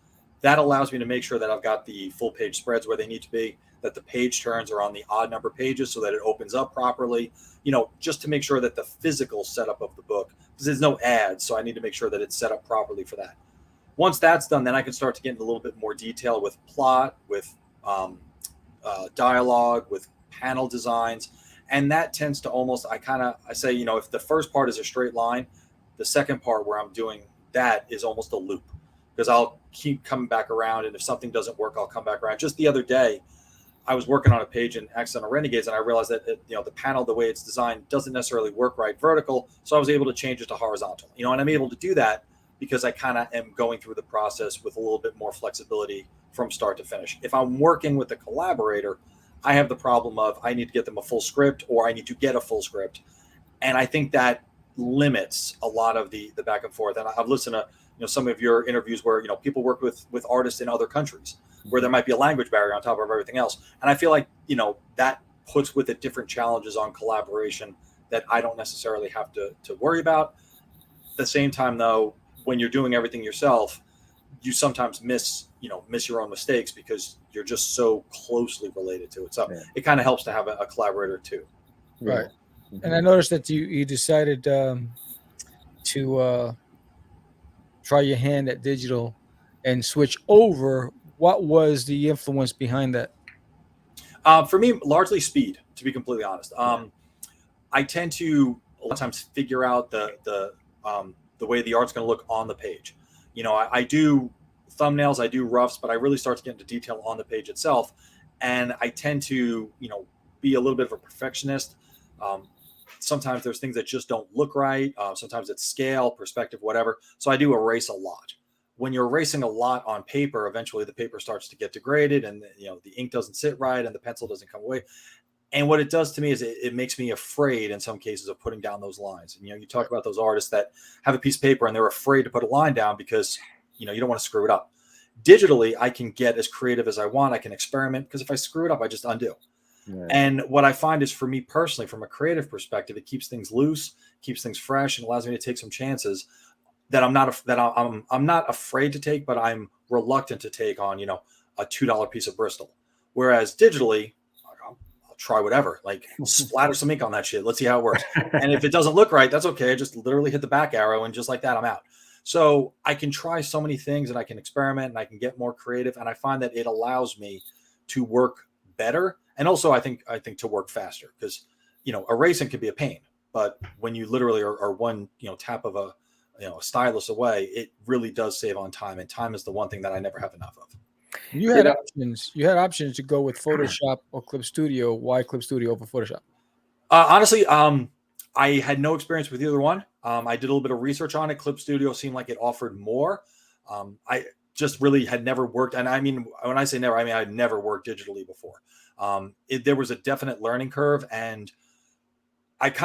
That allows me to make sure that I've got the full page spreads where they need to be, that the page turns are on the odd number pages so that it opens up properly, just to make sure that the physical setup of the book, because there's no ads, so I need to make sure that it's set up properly for that. Once that's done, then I can start to get into a little bit more detail with plot, with dialogue, with panel designs. And that tends to almost, I say, if the first part is a straight line, the second part where I'm doing that is almost a loop, because I'll keep coming back around. And if something doesn't work, I'll come back around. Just the other day, I was working on a page in Accidental Renegades, and I realized that the panel, the way it's designed, doesn't necessarily work right vertical. So I was able to change it to horizontal. And I'm able to do that because I kind of am going through the process with a little bit more flexibility from start to finish. If I'm working with a collaborator, I have the problem of I need to get them a full script, or I need to get a full script. And I think that limits a lot of the back and forth. And I've listened to some of your interviews where people work with artists in other countries where there might be a language barrier on top of everything else. And I feel like that puts with it different challenges on collaboration that I don't necessarily have to worry about. At the same time, though, when you're doing everything yourself, you sometimes miss your own mistakes because you're just so closely related to it. So it kind of helps to have a collaborator too. Right. And I noticed that you decided to try your hand at digital and switch over. What was the influence behind that? For me, largely speed, to be completely honest. I tend to a lot of times figure out the way the art's going to look on the page. I do thumbnails, I do roughs, but I really start to get into detail on the page itself. And I tend to, be a little bit of a perfectionist. Sometimes there's things that just don't look right. Sometimes it's scale, perspective, whatever. So I do erase a lot. when you're erasing a lot on paper, eventually the paper starts to get degraded, and the ink doesn't sit right, and the pencil doesn't come away. And what it does to me is it makes me afraid in some cases of putting down those lines. And you talk about those artists that have a piece of paper and they're afraid to put a line down because you don't want to screw it up. Digitally, I can get as creative as I want. I can experiment, because if I screw it up, I just undo. Right. And what I find is, for me personally, from a creative perspective, it keeps things loose, keeps things fresh, and allows me to take some chances that I'm not afraid to take, but I'm reluctant to take on, a $2 piece of Bristol. Whereas digitally, I'll try whatever, like splatter some ink on that shit. Let's see how it works. And if it doesn't look right, that's okay. I just literally hit the back arrow, and just like that, I'm out. So I can try so many things, and I can experiment, and I can get more creative. And I find that it allows me to work better. And also I think to work faster, because, erasing can be a pain, but when you literally are one, tap of a stylus away, it really does save on time. And time is the one thing that I never have enough of. You had options. You had options to go with Photoshop or Clip Studio. Why Clip Studio over Photoshop? Honestly, I had no experience with either one. I did a little bit of research on it. Clip Studio seemed like it offered more. I just really had never worked. And I mean, when I say never, I mean, I'd never worked digitally before. There was a definite learning curve. And I've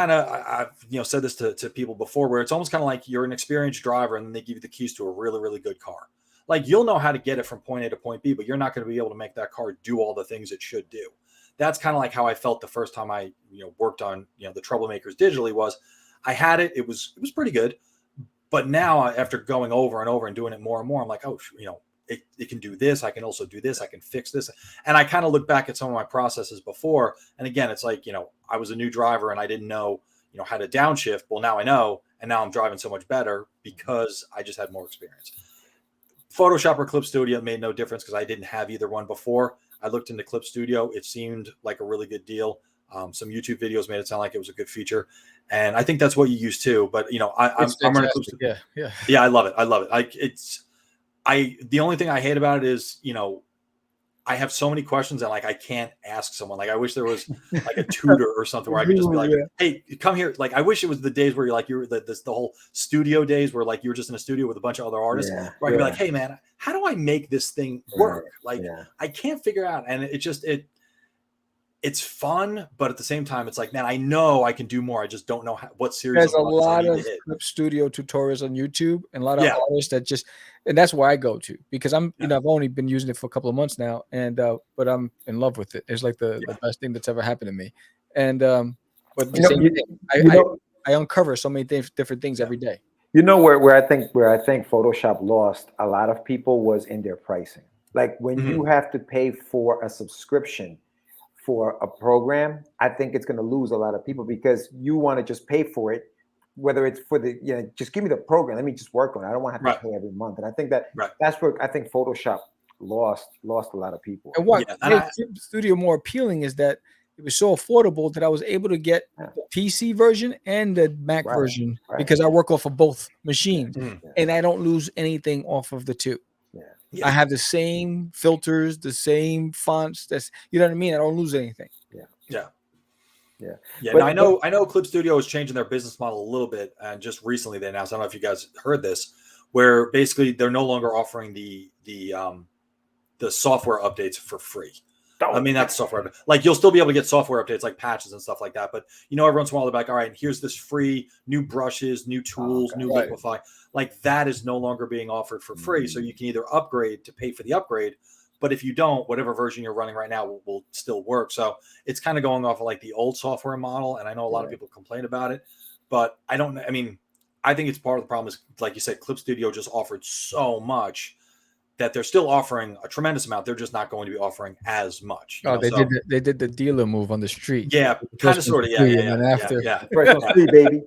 said this to people before, where it's almost kind of like you're an experienced driver and then they give you the keys to a really, really good car. Like, you'll know how to get it from point A to point B, but you're not going to be able to make that car do all the things it should do. That's kind of like how I felt the first time I, worked on, the Troublemakers digitally. Was I had it. It was pretty good. But now, after going over and over and doing it more and more, I'm like, oh, it can do this. I can also do this. I can fix this. And I kind of look back at some of my processes before. And again, it's like, I was a new driver and I didn't know, how to downshift. Well, now I know. And now I'm driving so much better because I just had more experience. Photoshop or Clip Studio made no difference, because I didn't have either one before. I looked into Clip Studio. It seemed like a really good deal. Some YouTube videos made it sound like it was a good feature. And I think that's what you use too. But, I'm running Clip Studio. Yeah, I love it. I love it. The only thing I hate about it is, I have so many questions and I can't ask someone. Like, I wish there was like a tutor or something where I could just be like, hey, come here. Like, I wish it was the days where you're the whole studio days where you were just in a studio with a bunch of other artists, where I could be like, hey man, how do I make this thing work? I can't figure out. And it's fun, but at the same time, it's like, man, I know I can do more. I just don't know what series. There's a lot of Clip Studio tutorials on YouTube, and a lot of artists that and that's where I go to, because I'm, I've only been using it for a couple of months now, and but I'm in love with it. It's like the best thing that's ever happened to me. And but I uncover so many different things every day. Where I think Photoshop lost a lot of people was in their pricing. Like, when you have to pay for a subscription for a program, I think it's going to lose a lot of people, because you want to just pay for it, whether it's for the, just give me the program, let me just work on it. I don't want to have to pay every month. And I think that's where I think Photoshop lost a lot of people. And what made Clip Studio more appealing is that it was so affordable that I was able to get the PC version and the Mac version, because I work off of both machines, and I don't lose anything off of the two. I have the same filters, the same fonts. That's, you know what I mean? I don't lose anything. But I know Clip Studio is changing their business model a little bit, and just recently they announced, I don't know if you guys heard this, where basically they're no longer offering the software updates for free. I mean, that's software. Like, you'll still be able to get software updates like patches and stuff like that. But, every once in a while, they're like, all right, here's this free new brushes, new tools, new Liquify. Like, that is no longer being offered for free. So you can either upgrade to pay for the upgrade. But if you don't, whatever version you're running right now will still work. So it's kind of going off of like the old software model. And I know a lot of people complain about it. But I think it's part of the problem is, like you said, Clip Studio just offered so much that they're still offering a tremendous amount. They're just not going to be offering as much. They did the dealer move on the street. Yeah, kind of, sort of. Yeah. Baby.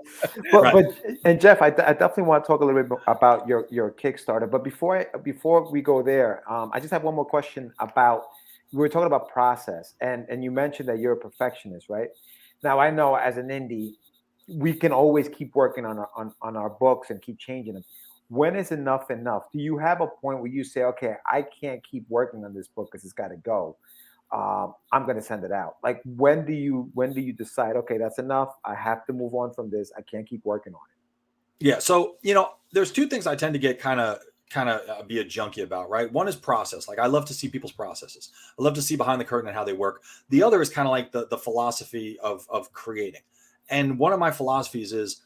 But and Jeff, I definitely want to talk a little bit about your Kickstarter. But before we go there, I just have one more question about, we were talking about process, and you mentioned that you're a perfectionist, right? Now, I know as an indie, we can always keep working on our books and keep changing them. When is enough? Do you have a point where you say, okay, I can't keep working on this book because it's got to go. I'm going to send it out. Like, when do you decide, okay, that's enough. I have to move on from this. I can't keep working on it. Yeah. So, there's two things I tend to get kind of kind of be a junkie about, right? One is process. Like I love to see people's processes. I love to see behind the curtain and how they work. The other is kind of like the philosophy of creating. And one of my philosophies is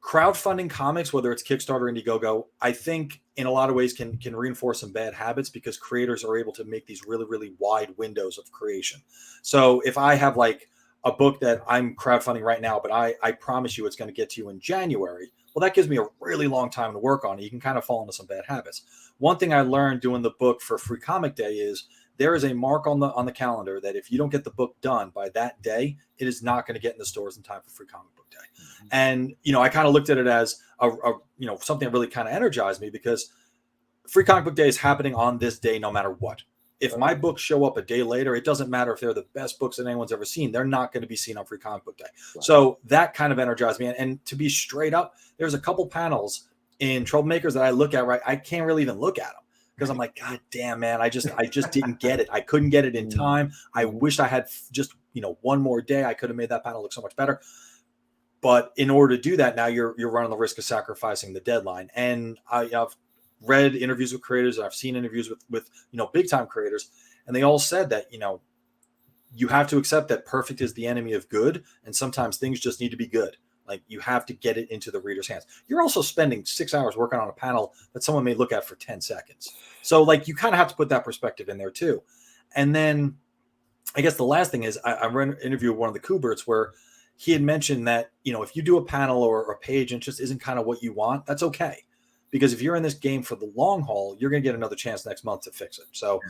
crowdfunding comics, whether it's Kickstarter, Indiegogo, I think in a lot of ways can reinforce some bad habits because creators are able to make these really, really wide windows of creation. So if I have like a book that I'm crowdfunding right now, but I promise you it's going to get to you in January, well, that gives me a really long time to work on it. You can kind of fall into some bad habits. One thing I learned doing the book for Free Comic Day is there is a mark on the calendar that if you don't get the book done by that day, it is not going to get in the stores in time for Free Comic Book Day. Mm-hmm. And, I kind of looked at it as something that really kind of energized me because Free Comic Book Day is happening on this day, no matter what. If my books show up a day later, it doesn't matter if they're the best books that anyone's ever seen. They're not going to be seen on Free Comic Book Day. Right. So that kind of energized me. And to be straight up, there's a couple panels in Troublemakers that I look at, right? I can't really even look at them because I'm like, God damn, man, I just didn't get it. I couldn't get it in time. I wish I had just, one more day. I could have made that panel look so much better. But in order to do that, now you're running the risk of sacrificing the deadline. And I've read interviews with creators, and I've seen interviews with big time creators, and they all said that you have to accept that perfect is the enemy of good, and sometimes things just need to be good. Like you have to get it into the reader's hands. You're also spending 6 hours working on a panel that someone may look at for 10 seconds. So like you kind of have to put that perspective in there too. And then I guess the last thing is I read an interview with one of the Kuberts where he had mentioned that, if you do a panel or a page and it just isn't kind of what you want, that's okay. Because if you're in this game for the long haul, you're going to get another chance next month to fix it. So,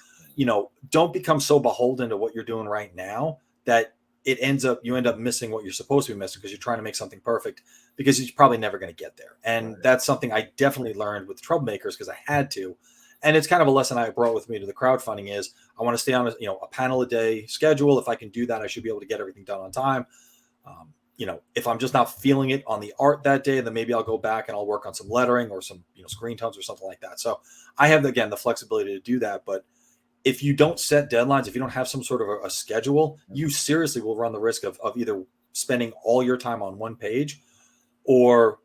don't become so beholden to what you're doing right now that you end up missing what you're supposed to be missing because you're trying to make something perfect because you're probably never going to get there. And that's something I definitely learned with the Troublemakers because I had to. And it's kind of a lesson I brought with me to the crowdfunding is I want to stay on a panel a day schedule. If I can do that, I should be able to get everything done on time. If I'm just not feeling it on the art that day, then maybe I'll go back and I'll work on some lettering or some, screen tones or something like that. So I have, again, the flexibility to do that. But if you don't set deadlines, if you don't have some sort of a schedule, you seriously will run the risk of either spending all your time on one page or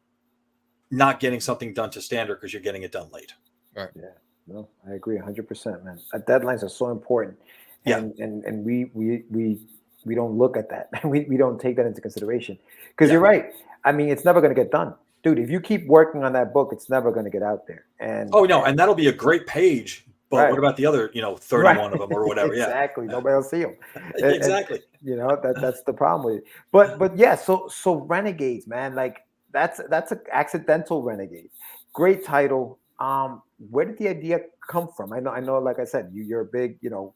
not getting something done to standard because you're getting it done late. Right. Yeah. No, I agree 100%, man. Deadlines are so important. And we don't look at that. We don't take that into consideration because you're right. I mean, it's never going to get done, dude. If you keep working on that book, it's never going to get out there. And and that'll be a great page. But what about the other, 31 of them or whatever? Exactly. Nobody will see them. Exactly. That's the problem with it. But yeah. So Renegades, man, like that's an accidental renegade. Great title. Where did the idea come from? I know. Like I said, you're a big, you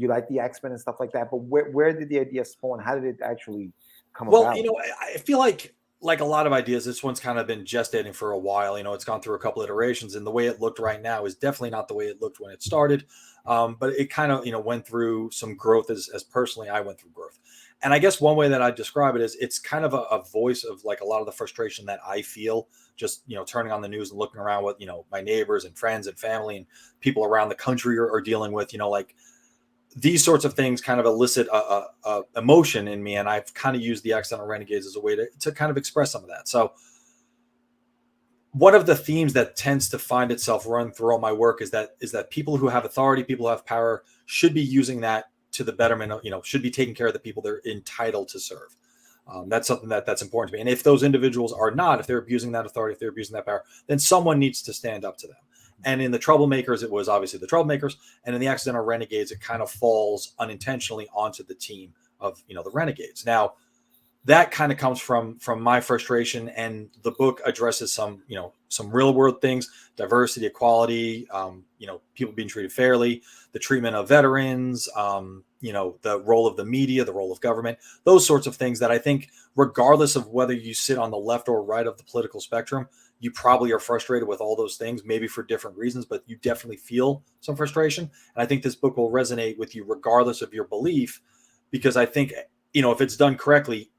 like the X-Men and stuff like that, but where did the idea spawn? How did it actually come about? Well, I feel like a lot of ideas, this one's kind of been gestating for a while. It's gone through a couple iterations, and the way it looked right now is definitely not the way it looked when it started. But it kind of, went through some growth as personally I went through growth. And I guess one way that I describe it is it's kind of a voice of like a lot of the frustration that I feel just, turning on the news and looking around what, my neighbors and friends and family and people around the country are dealing with, like these sorts of things kind of elicit a emotion in me. And I've kind of used the Accidental Renegades as a way to kind of express some of that. So one of the themes that tends to find itself run through all my work is that people who have authority, people who have power should be using that to the betterment of, should be taking care of the people they're entitled to serve. That's something that's important to me. And if those individuals are not, if they're abusing that authority, if they're abusing that power, then someone needs to stand up to them. And in the Troublemakers, it was obviously the Troublemakers. And in the Accidental Renegades, it kind of falls unintentionally onto the team of, the Renegades. Now, that kind of comes from my frustration, and the book addresses some real world things, diversity, equality, people being treated fairly, the treatment of veterans, the role of the media, the role of government, those sorts of things that I think, regardless of whether you sit on the left or right of the political spectrum, you probably are frustrated with all those things, maybe for different reasons, but you definitely feel some frustration. And I think this book will resonate with you regardless of your belief, because I think, if it's done correctly,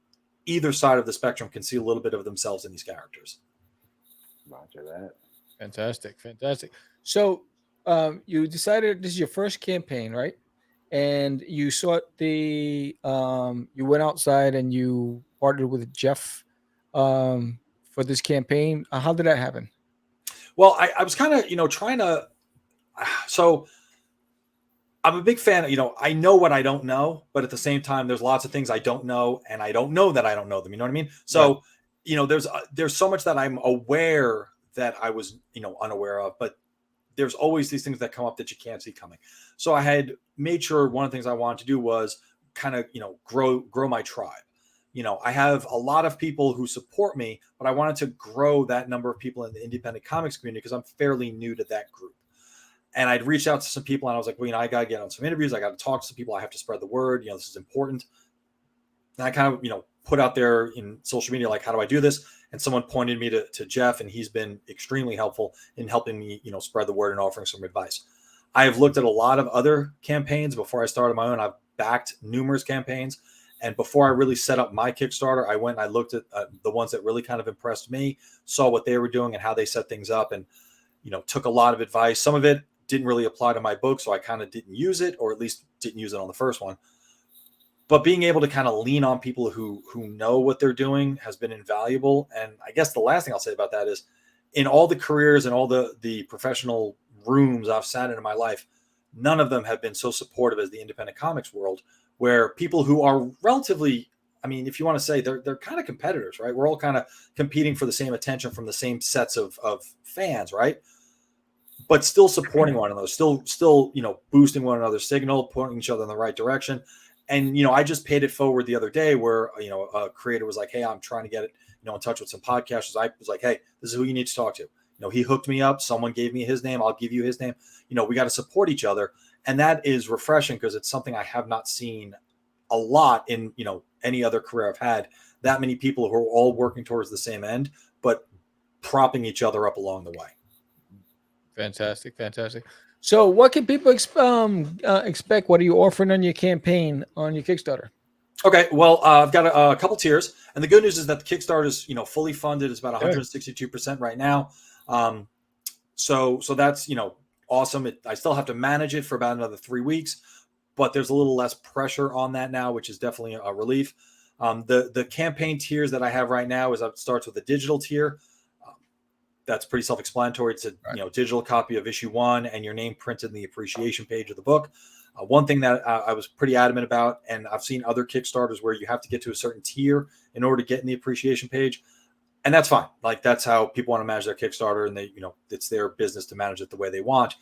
either side of the spectrum can see a little bit of themselves in these characters. Roger that. Fantastic. So you decided this is your first campaign, right? And you sought you went outside and you partnered with Jeff for this campaign. How did that happen? Well, I was kind of, trying to, so I'm a big fan. I know what I don't know, but at the same time, there's lots of things I don't know, and I don't know that I don't know them. You know what I mean? So, there's so much that I'm aware that I was, unaware of, but there's always these things that come up that you can't see coming. So I had made sure one of the things I wanted to do was kind of, grow my tribe. I have a lot of people who support me, but I wanted to grow that number of people in the independent comics community because I'm fairly new to that group. And I'd reached out to some people and I was like, well, I got to get on some interviews. I got to talk to some people. I have to spread the word. This is important. And I kind of, put out there in social media, like, how do I do this? And someone pointed me to Jeff, and he's been extremely helpful in helping me, spread the word and offering some advice. I have looked at a lot of other campaigns before I started my own. I've backed numerous campaigns. And before I really set up my Kickstarter, I went and I looked at the ones that really kind of impressed me, saw what they were doing and how they set things up, and, took a lot of advice. Some of it didn't really apply to my book, so I kind of didn't use it, or at least didn't use it on the first one. But being able to kind of lean on people who know what they're doing has been invaluable. And I guess the last thing I'll say about that is, in all the careers and all the professional rooms I've sat in my life, none of them have been so supportive as the independent comics world, where people who are relatively, if you want to say, they're kind of competitors, right? We're all kind of competing for the same attention from the same sets of fans, right? But still supporting one another, still, boosting one another's signal, pointing each other in the right direction. And, I just paid it forward the other day where, a creator was like, hey, I'm trying to get it, in touch with some podcasters. I was like, hey, this is who you need to talk to. He hooked me up. Someone gave me his name. I'll give you his name. We got to support each other. And that is refreshing because it's something I have not seen a lot in, any other career I've had. That many people who are all working towards the same end, but propping each other up along the way. Fantastic. So what can people expect? What are you offering on your campaign, on your Kickstarter? Okay, well, I've got a couple tiers, and the good news is that the Kickstarter is, fully funded. It's about 162% right now. So that's, awesome. I still have to manage it for about another 3 weeks, but there's a little less pressure on that now, which is definitely a relief. The campaign tiers that I have right now it starts with a digital tier. That's pretty self-explanatory. It's a digital copy of issue 1 and your name printed in the appreciation page of the book. One thing that I was pretty adamant about, and I've seen other Kickstarters where you have to get to a certain tier in order to get in the appreciation page. And that's fine. Like, that's how people want to manage their Kickstarter, and they, it's their business to manage it the way they want.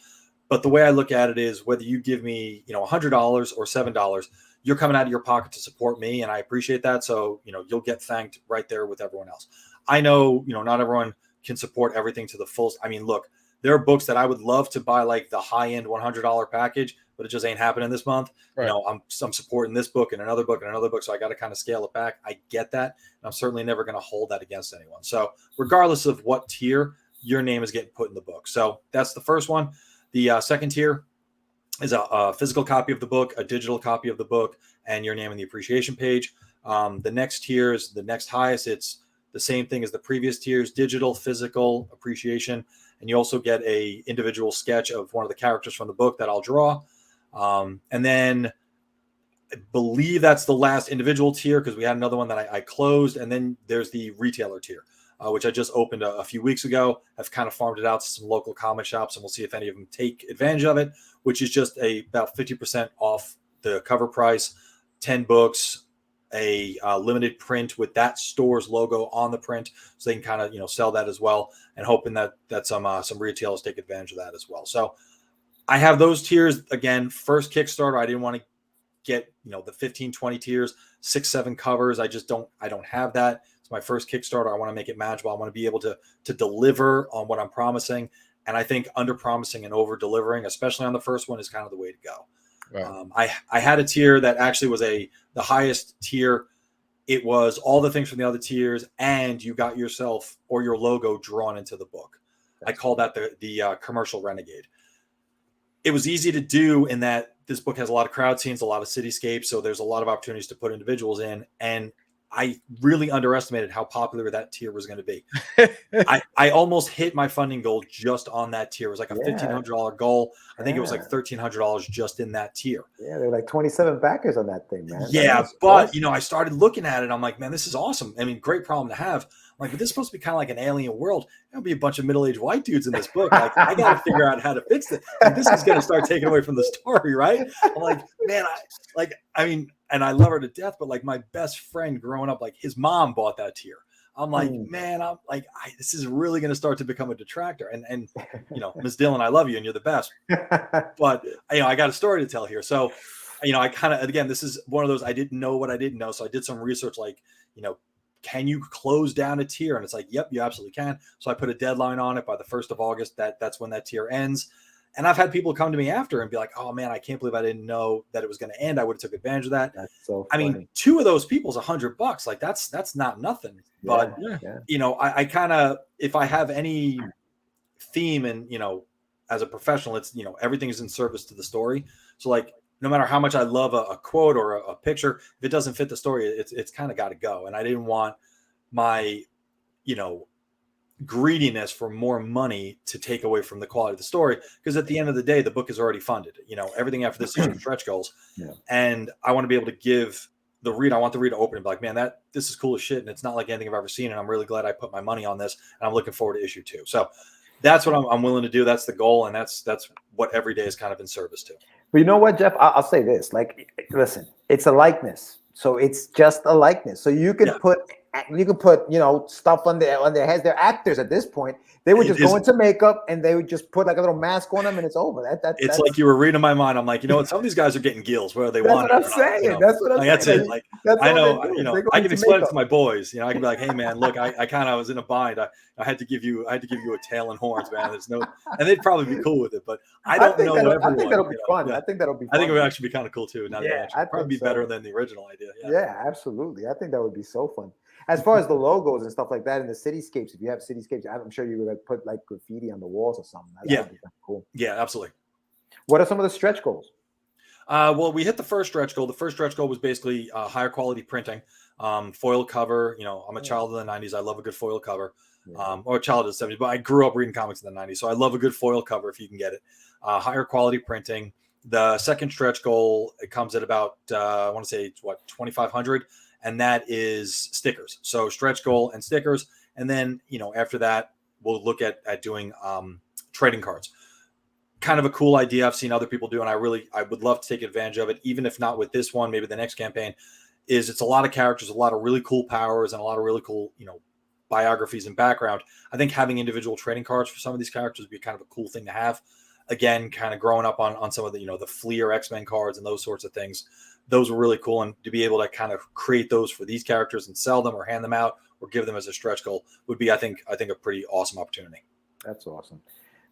But the way I look at it is, whether you give me, $100 or $7, you're coming out of your pocket to support me. And I appreciate that. So, you'll get thanked right there with everyone else. I know, not everyone can support everything to the fullest. Look, there are books that I would love to buy, like the high-end $100 package, but it just ain't happening this month. Right. I'm supporting this book and another book and another book, so I got to kind of scale it back. I get that, and I'm certainly never going to hold that against anyone. So regardless of what tier, your name is getting put in the book. So that's the first one. The second tier is a physical copy of the book, a digital copy of the book, and your name in the appreciation page. The next tier is the next highest. It's the same thing as the previous tiers: digital, physical, appreciation. And you also get a individual sketch of one of the characters from the book that I'll draw. And then I believe that's the last individual tier, because we had another one that I closed. And then there's the retailer tier, which I just opened a few weeks ago. I've kind of farmed it out to some local comic shops, and we'll see if any of them take advantage of it, which is just about 50% off the cover price, 10 books, a limited print with that store's logo on the print, so they can kind of sell that as well, and hoping that some retailers take advantage of that as well. So I have those tiers. Again, first Kickstarter, I didn't want to get the 15, 20 tiers, 6, 7 covers. I don't have that. It's my first Kickstarter. I want to make it manageable. I want to be able to deliver on what I'm promising, and I think under promising and over delivering, especially on the first one, is kind of the way to go. Right. I had a tier that actually was the highest tier. It was all the things from the other tiers, and you got yourself or your logo drawn into the book. I call that the commercial renegade. It was easy to do in that this book has a lot of crowd scenes, a lot of cityscapes, so there's a lot of opportunities to put individuals in, and I really underestimated how popular that tier was going to be. I almost hit my funding goal just on that tier. It was like a $1,500 goal. I think it was like $1,300 just in that tier. Yeah, there were like 27 backers on that thing, man. Yeah, but awesome. I started looking at it. I'm like, man, this is awesome. Great problem to have. like, but this is supposed to be kind of like an alien world. There'll be a bunch of middle-aged white dudes in this book. Like, I got to figure out how to fix it. Like, this is going to start taking away from the story, right? I'm like, man, I mean, and I love her to death, but like my best friend growing up, like his mom bought that tier. I'm like, man, I'm like, this is really going to start to become a detractor. And you know, Ms. Dillon, I love you and you're the best. But you know, I got a story to tell here. So, you know, I kind of, again, this is one of those, I didn't know what I didn't know. So I did some research, like, you know, can you close down a tier? And it's like, yep, you absolutely can. So I put a deadline on it by the 1st of August. That's when that tier ends. And I've had people come to me after and be like, oh man, I can't believe I didn't know that it was going to end. I would have took advantage of that. That's so funny. I mean, 2 of those people's $100. Like that's not nothing. But you know, I kind of, if I have any theme and, you know, as a professional, it's, you know, everything is in service to the story. So like, no matter how much I love a quote or a picture, if it doesn't fit the story, it's kind of got to go. And I didn't want my, you know, greediness for more money to take away from the quality of the story, because at the end of the day, the book is already funded. You know, everything after this is stretch goals, and I want to be able to give the reader, I want the reader to open and be like, man, this is cool as shit, and it's not like anything I've ever seen, and I'm really glad I put my money on this, and I'm looking forward to issue 2. So that's what I'm willing to do. That's the goal, and that's what every day is kind of in service to. But you know what, Jeff? I'll say this. Like, listen, it's a likeness, so it's just a likeness. So you can put, you know, stuff on their heads. They're actors at this point. They would just go into makeup and they would just put like a little mask on them, and it's over. That's like you were reading my mind. I'm like, you know what? Some of these guys are getting gills whether they want it. That's what I'm saying. You know? That's what I'm saying. That's it. Like, I know, you know, I can explain it to my boys. You know, I can be like, hey man, look, I kind of was in a bind. I had to give you a tail and horns, man. There's no, and they'd probably be cool with it, but I don't know everyone. I think that'll be fun. Yeah. I think that'll be fun. I think it would actually be kind of cool too. Now that probably be better than the original idea. Yeah, absolutely. I think that would be so fun. As far as the logos and stuff like that, and the cityscapes, if you have cityscapes, I'm sure you would put like graffiti on the walls or something. That would be cool. Yeah, absolutely. What are some of the stretch goals? Well, we hit the first stretch goal. The first stretch goal was basically higher quality printing, foil cover. You know, I'm a child of the 90s. I love a good foil cover, or a child of the 70s, but I grew up reading comics in the 90s. So I love a good foil cover if you can get it. Higher quality printing. The second stretch goal, it comes at about, I want to say, 2,500. And that is stickers. So stretch goal and stickers. And then, you know, after that, we'll look at doing trading cards. Kind of a cool idea I've seen other people do, and I would love to take advantage of it, even if not with this one, maybe the next campaign. It's a lot of characters, a lot of really cool powers, and a lot of really cool, you know, biographies and background. I think having individual trading cards for some of these characters would be kind of a cool thing to have. Again, kind of growing up on some of the, you know, the Fleer X-Men cards and those sorts of things. Those were really cool, and to be able to kind of create those for these characters and sell them or hand them out or give them as a stretch goal would be, I think a pretty awesome opportunity. That's awesome.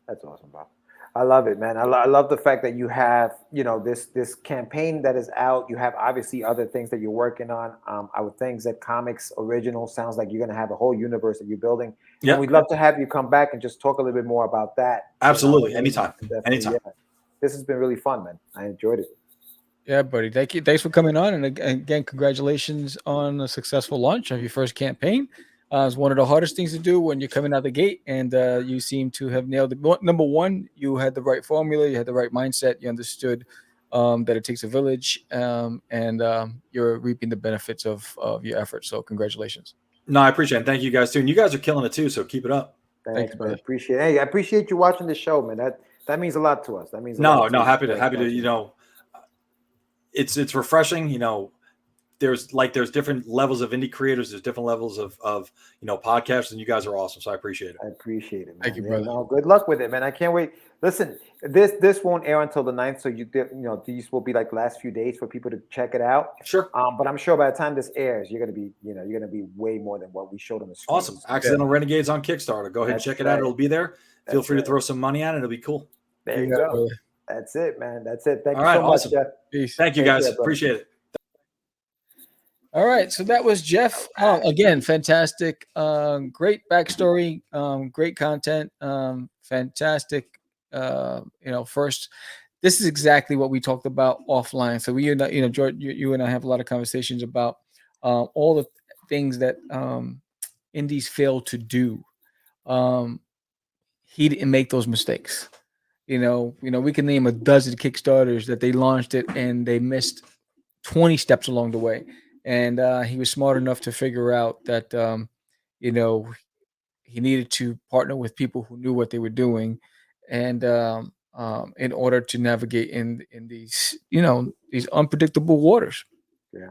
That's awesome, Bob. I love it, man. I love the fact that you have, you know, this campaign that is out. You have obviously other things that you're working on. I would think that Comics Original sounds like you're going to have a whole universe that you're building. Yeah, and we'd love to have you come back and just talk a little bit more about that. Absolutely, anytime. Anytime. Yeah. This has been really fun, man. I enjoyed it. Yeah, buddy. Thank you. Thanks for coming on. And again, congratulations on a successful launch of your first campaign. It's one of the hardest things to do when you're coming out the gate, and you seem to have nailed it. Number one, you had the right formula, you had the right mindset, you understood that it takes a village, and you're reaping the benefits of your efforts. So congratulations. No, I appreciate it. Thank you guys too. And you guys are killing it too, so keep it up. Thanks, man. Appreciate it. Hey, I appreciate you watching the show, man. That means a lot to us. That means happy to, you know, it's refreshing, you know. There's different levels of indie creators. There's different levels of you know, podcasts, and you guys are awesome. So I appreciate it. I appreciate it, man. Thank you, brother. No, good luck with it, man. I can't wait. Listen, this won't air until the 9th, so you know, these will be like the last few days for people to check it out. Sure. But I'm sure by the time this airs, you're gonna be way more than what we showed on the screen. Awesome. Accidental Renegades on Kickstarter. Go ahead and check it out. It'll be there. Feel free to throw some money at it. It'll be cool. There you go. Brother. That's it, man. That's it. Thank you so much, Jeff. Peace. Thank you, guys. Appreciate it. All right, so that was Jeff. Again, fantastic, great backstory, great content, fantastic. You know, first, this is exactly what we talked about offline. So we, you know, George, you and I have a lot of conversations about all the things that indies fail to do. He didn't make those mistakes. You know, we can name a dozen Kickstarters that they launched it and they missed 20 steps along the way. And he was smart enough to figure out that, you know, he needed to partner with people who knew what they were doing, and in order to navigate in these, these unpredictable waters. Yeah.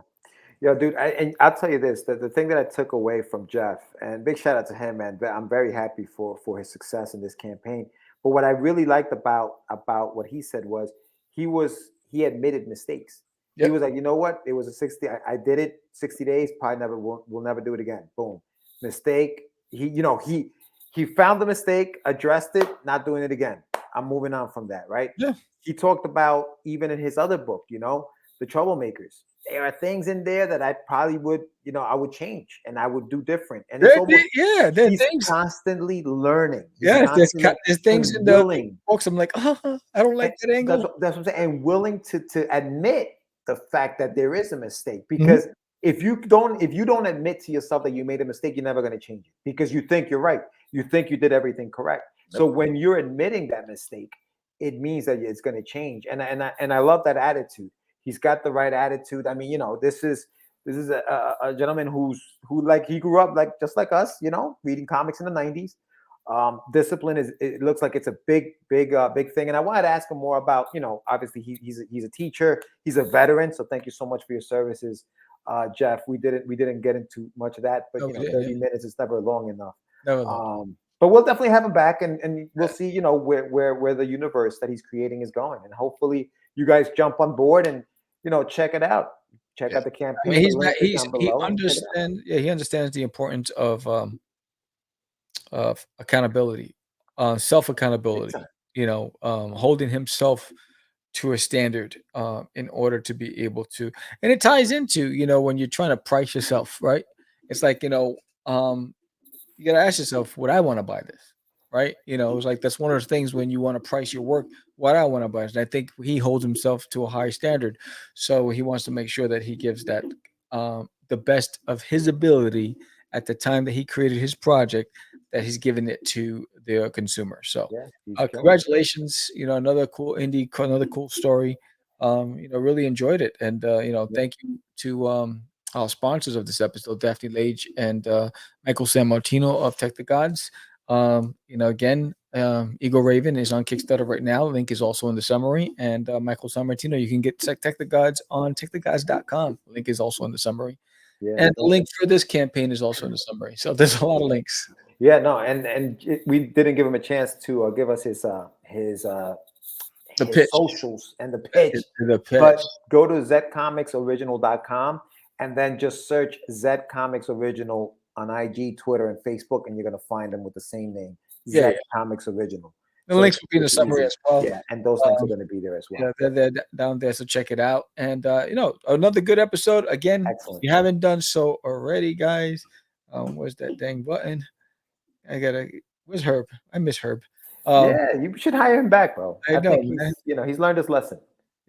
Yeah, dude. And I'll tell you this: the thing that I took away from Jeff, and big shout out to him, man. I'm very happy for his success in this campaign. But what I really liked about what he said was he admitted mistakes. He Yep. was like, you know what? It was a 60. I did it 60 days. Probably never will never do it again. Boom, mistake. He found the mistake, addressed it, not doing it again. I'm moving on from that. Right. Yeah. He talked about, even in his other book, the troublemakers. There are things in there that I probably would, I would change and I would do different. And it's almost, he's things constantly learning. He's there's things in the willing. books. I'm like, I don't like that angle. That's what I'm saying. And willing to admit the fact that there is a mistake. Because if you don't admit to yourself that you made a mistake, you're never going to change it, because you think you're right. You think you did everything correct. So when you're admitting that mistake, it means that it's going to change. And I love that attitude. He's got the right attitude. I mean, this is a gentleman who he grew up just like us, reading comics in the 90s. Discipline it looks like it's a big thing. And I wanted to ask him more about, obviously he's a teacher, he's a veteran. So thank you so much for your services, Jeff. We didn't get into much of that, but 30 minutes is never long enough. But we'll definitely have him back, and we'll see, where the universe that he's creating is going, and hopefully you guys jump on board and check it out. Check out the campaign. I mean, he understands the importance of accountability, self accountability. Holding himself to a standard in order to be able to, and it ties into when you're trying to price yourself, right? It's like you got to ask yourself, would I want to buy this? Right? It's like that's one of those things when you want to price your work. What I want to buy, and I think he holds himself to a high standard, so he wants to make sure that he gives that the best of his ability at the time that he created his project, that he's giving it to the consumer. So, congratulations! Another cool indie, another cool story. Really enjoyed it, and thank you to our sponsors of this episode, Daphne Lage and Michael Sammartino of Tech the Gods. Again, Eagle Raven is on Kickstarter right now. Link is also in the summary. And Michael Sammartino, you can get Tech the Gods on techthegods.com. Link is also in the summary. Yeah, and the link for this campaign is also in the summary. So there's a lot of links. Yeah, no, and we didn't give him a chance to give us his pitch. Socials and the pitch. But go to zcomicsoriginal.com and then just search Z Comics Original on IG, Twitter, and Facebook, and you're going to find them with the same name, Z Comics Original. The links will be in the summary as well. Yeah, and those links are going to be there as well. Yeah, they're down there, so check it out. And, another good episode. Again, excellent. If you haven't done so already, guys, where's that dang button? Where's Herb? I miss Herb. You should hire him back, bro. I know, he's learned his lesson.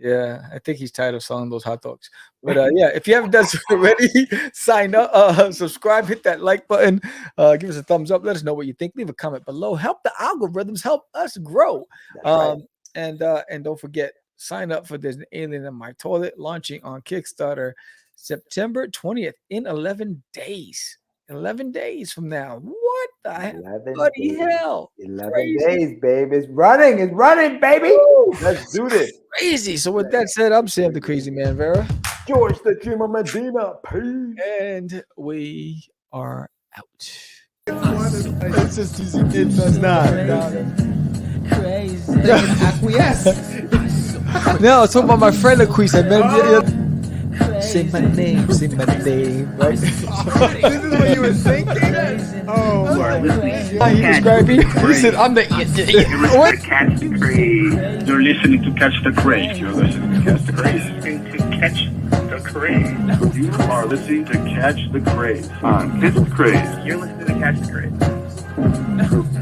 Yeah, I think he's tired of selling those hot dogs. But if you haven't done so already, sign up, subscribe, hit that like button, give us a thumbs up, let us know what you think, leave a comment below, help the algorithms, help us grow. Right. And don't forget, sign up for There's an Alien in My Toilet, launching on Kickstarter September 20th in 11 days. 11 days from now. What the bloody hell? 11 days, baby. It's running, baby. Woo! Let's do this. Crazy. So with that said, I'm Sam the Crazy Man Vera. George the Dreamer Medina. Peace. And we are out. It's just easy. It's not. Crazy. Acquiesce. No, it's about my friend Acquiesce. Say my name, right? This is what you were thinking? Oh, he described me. He said, I'm the What? Catch the Craze. You're listening to Catch the Craze. You're listening to Catch the Craze. To Catch the Craze. You are listening to Catch the Craze. This is Craze. You're listening to Catch the Craze.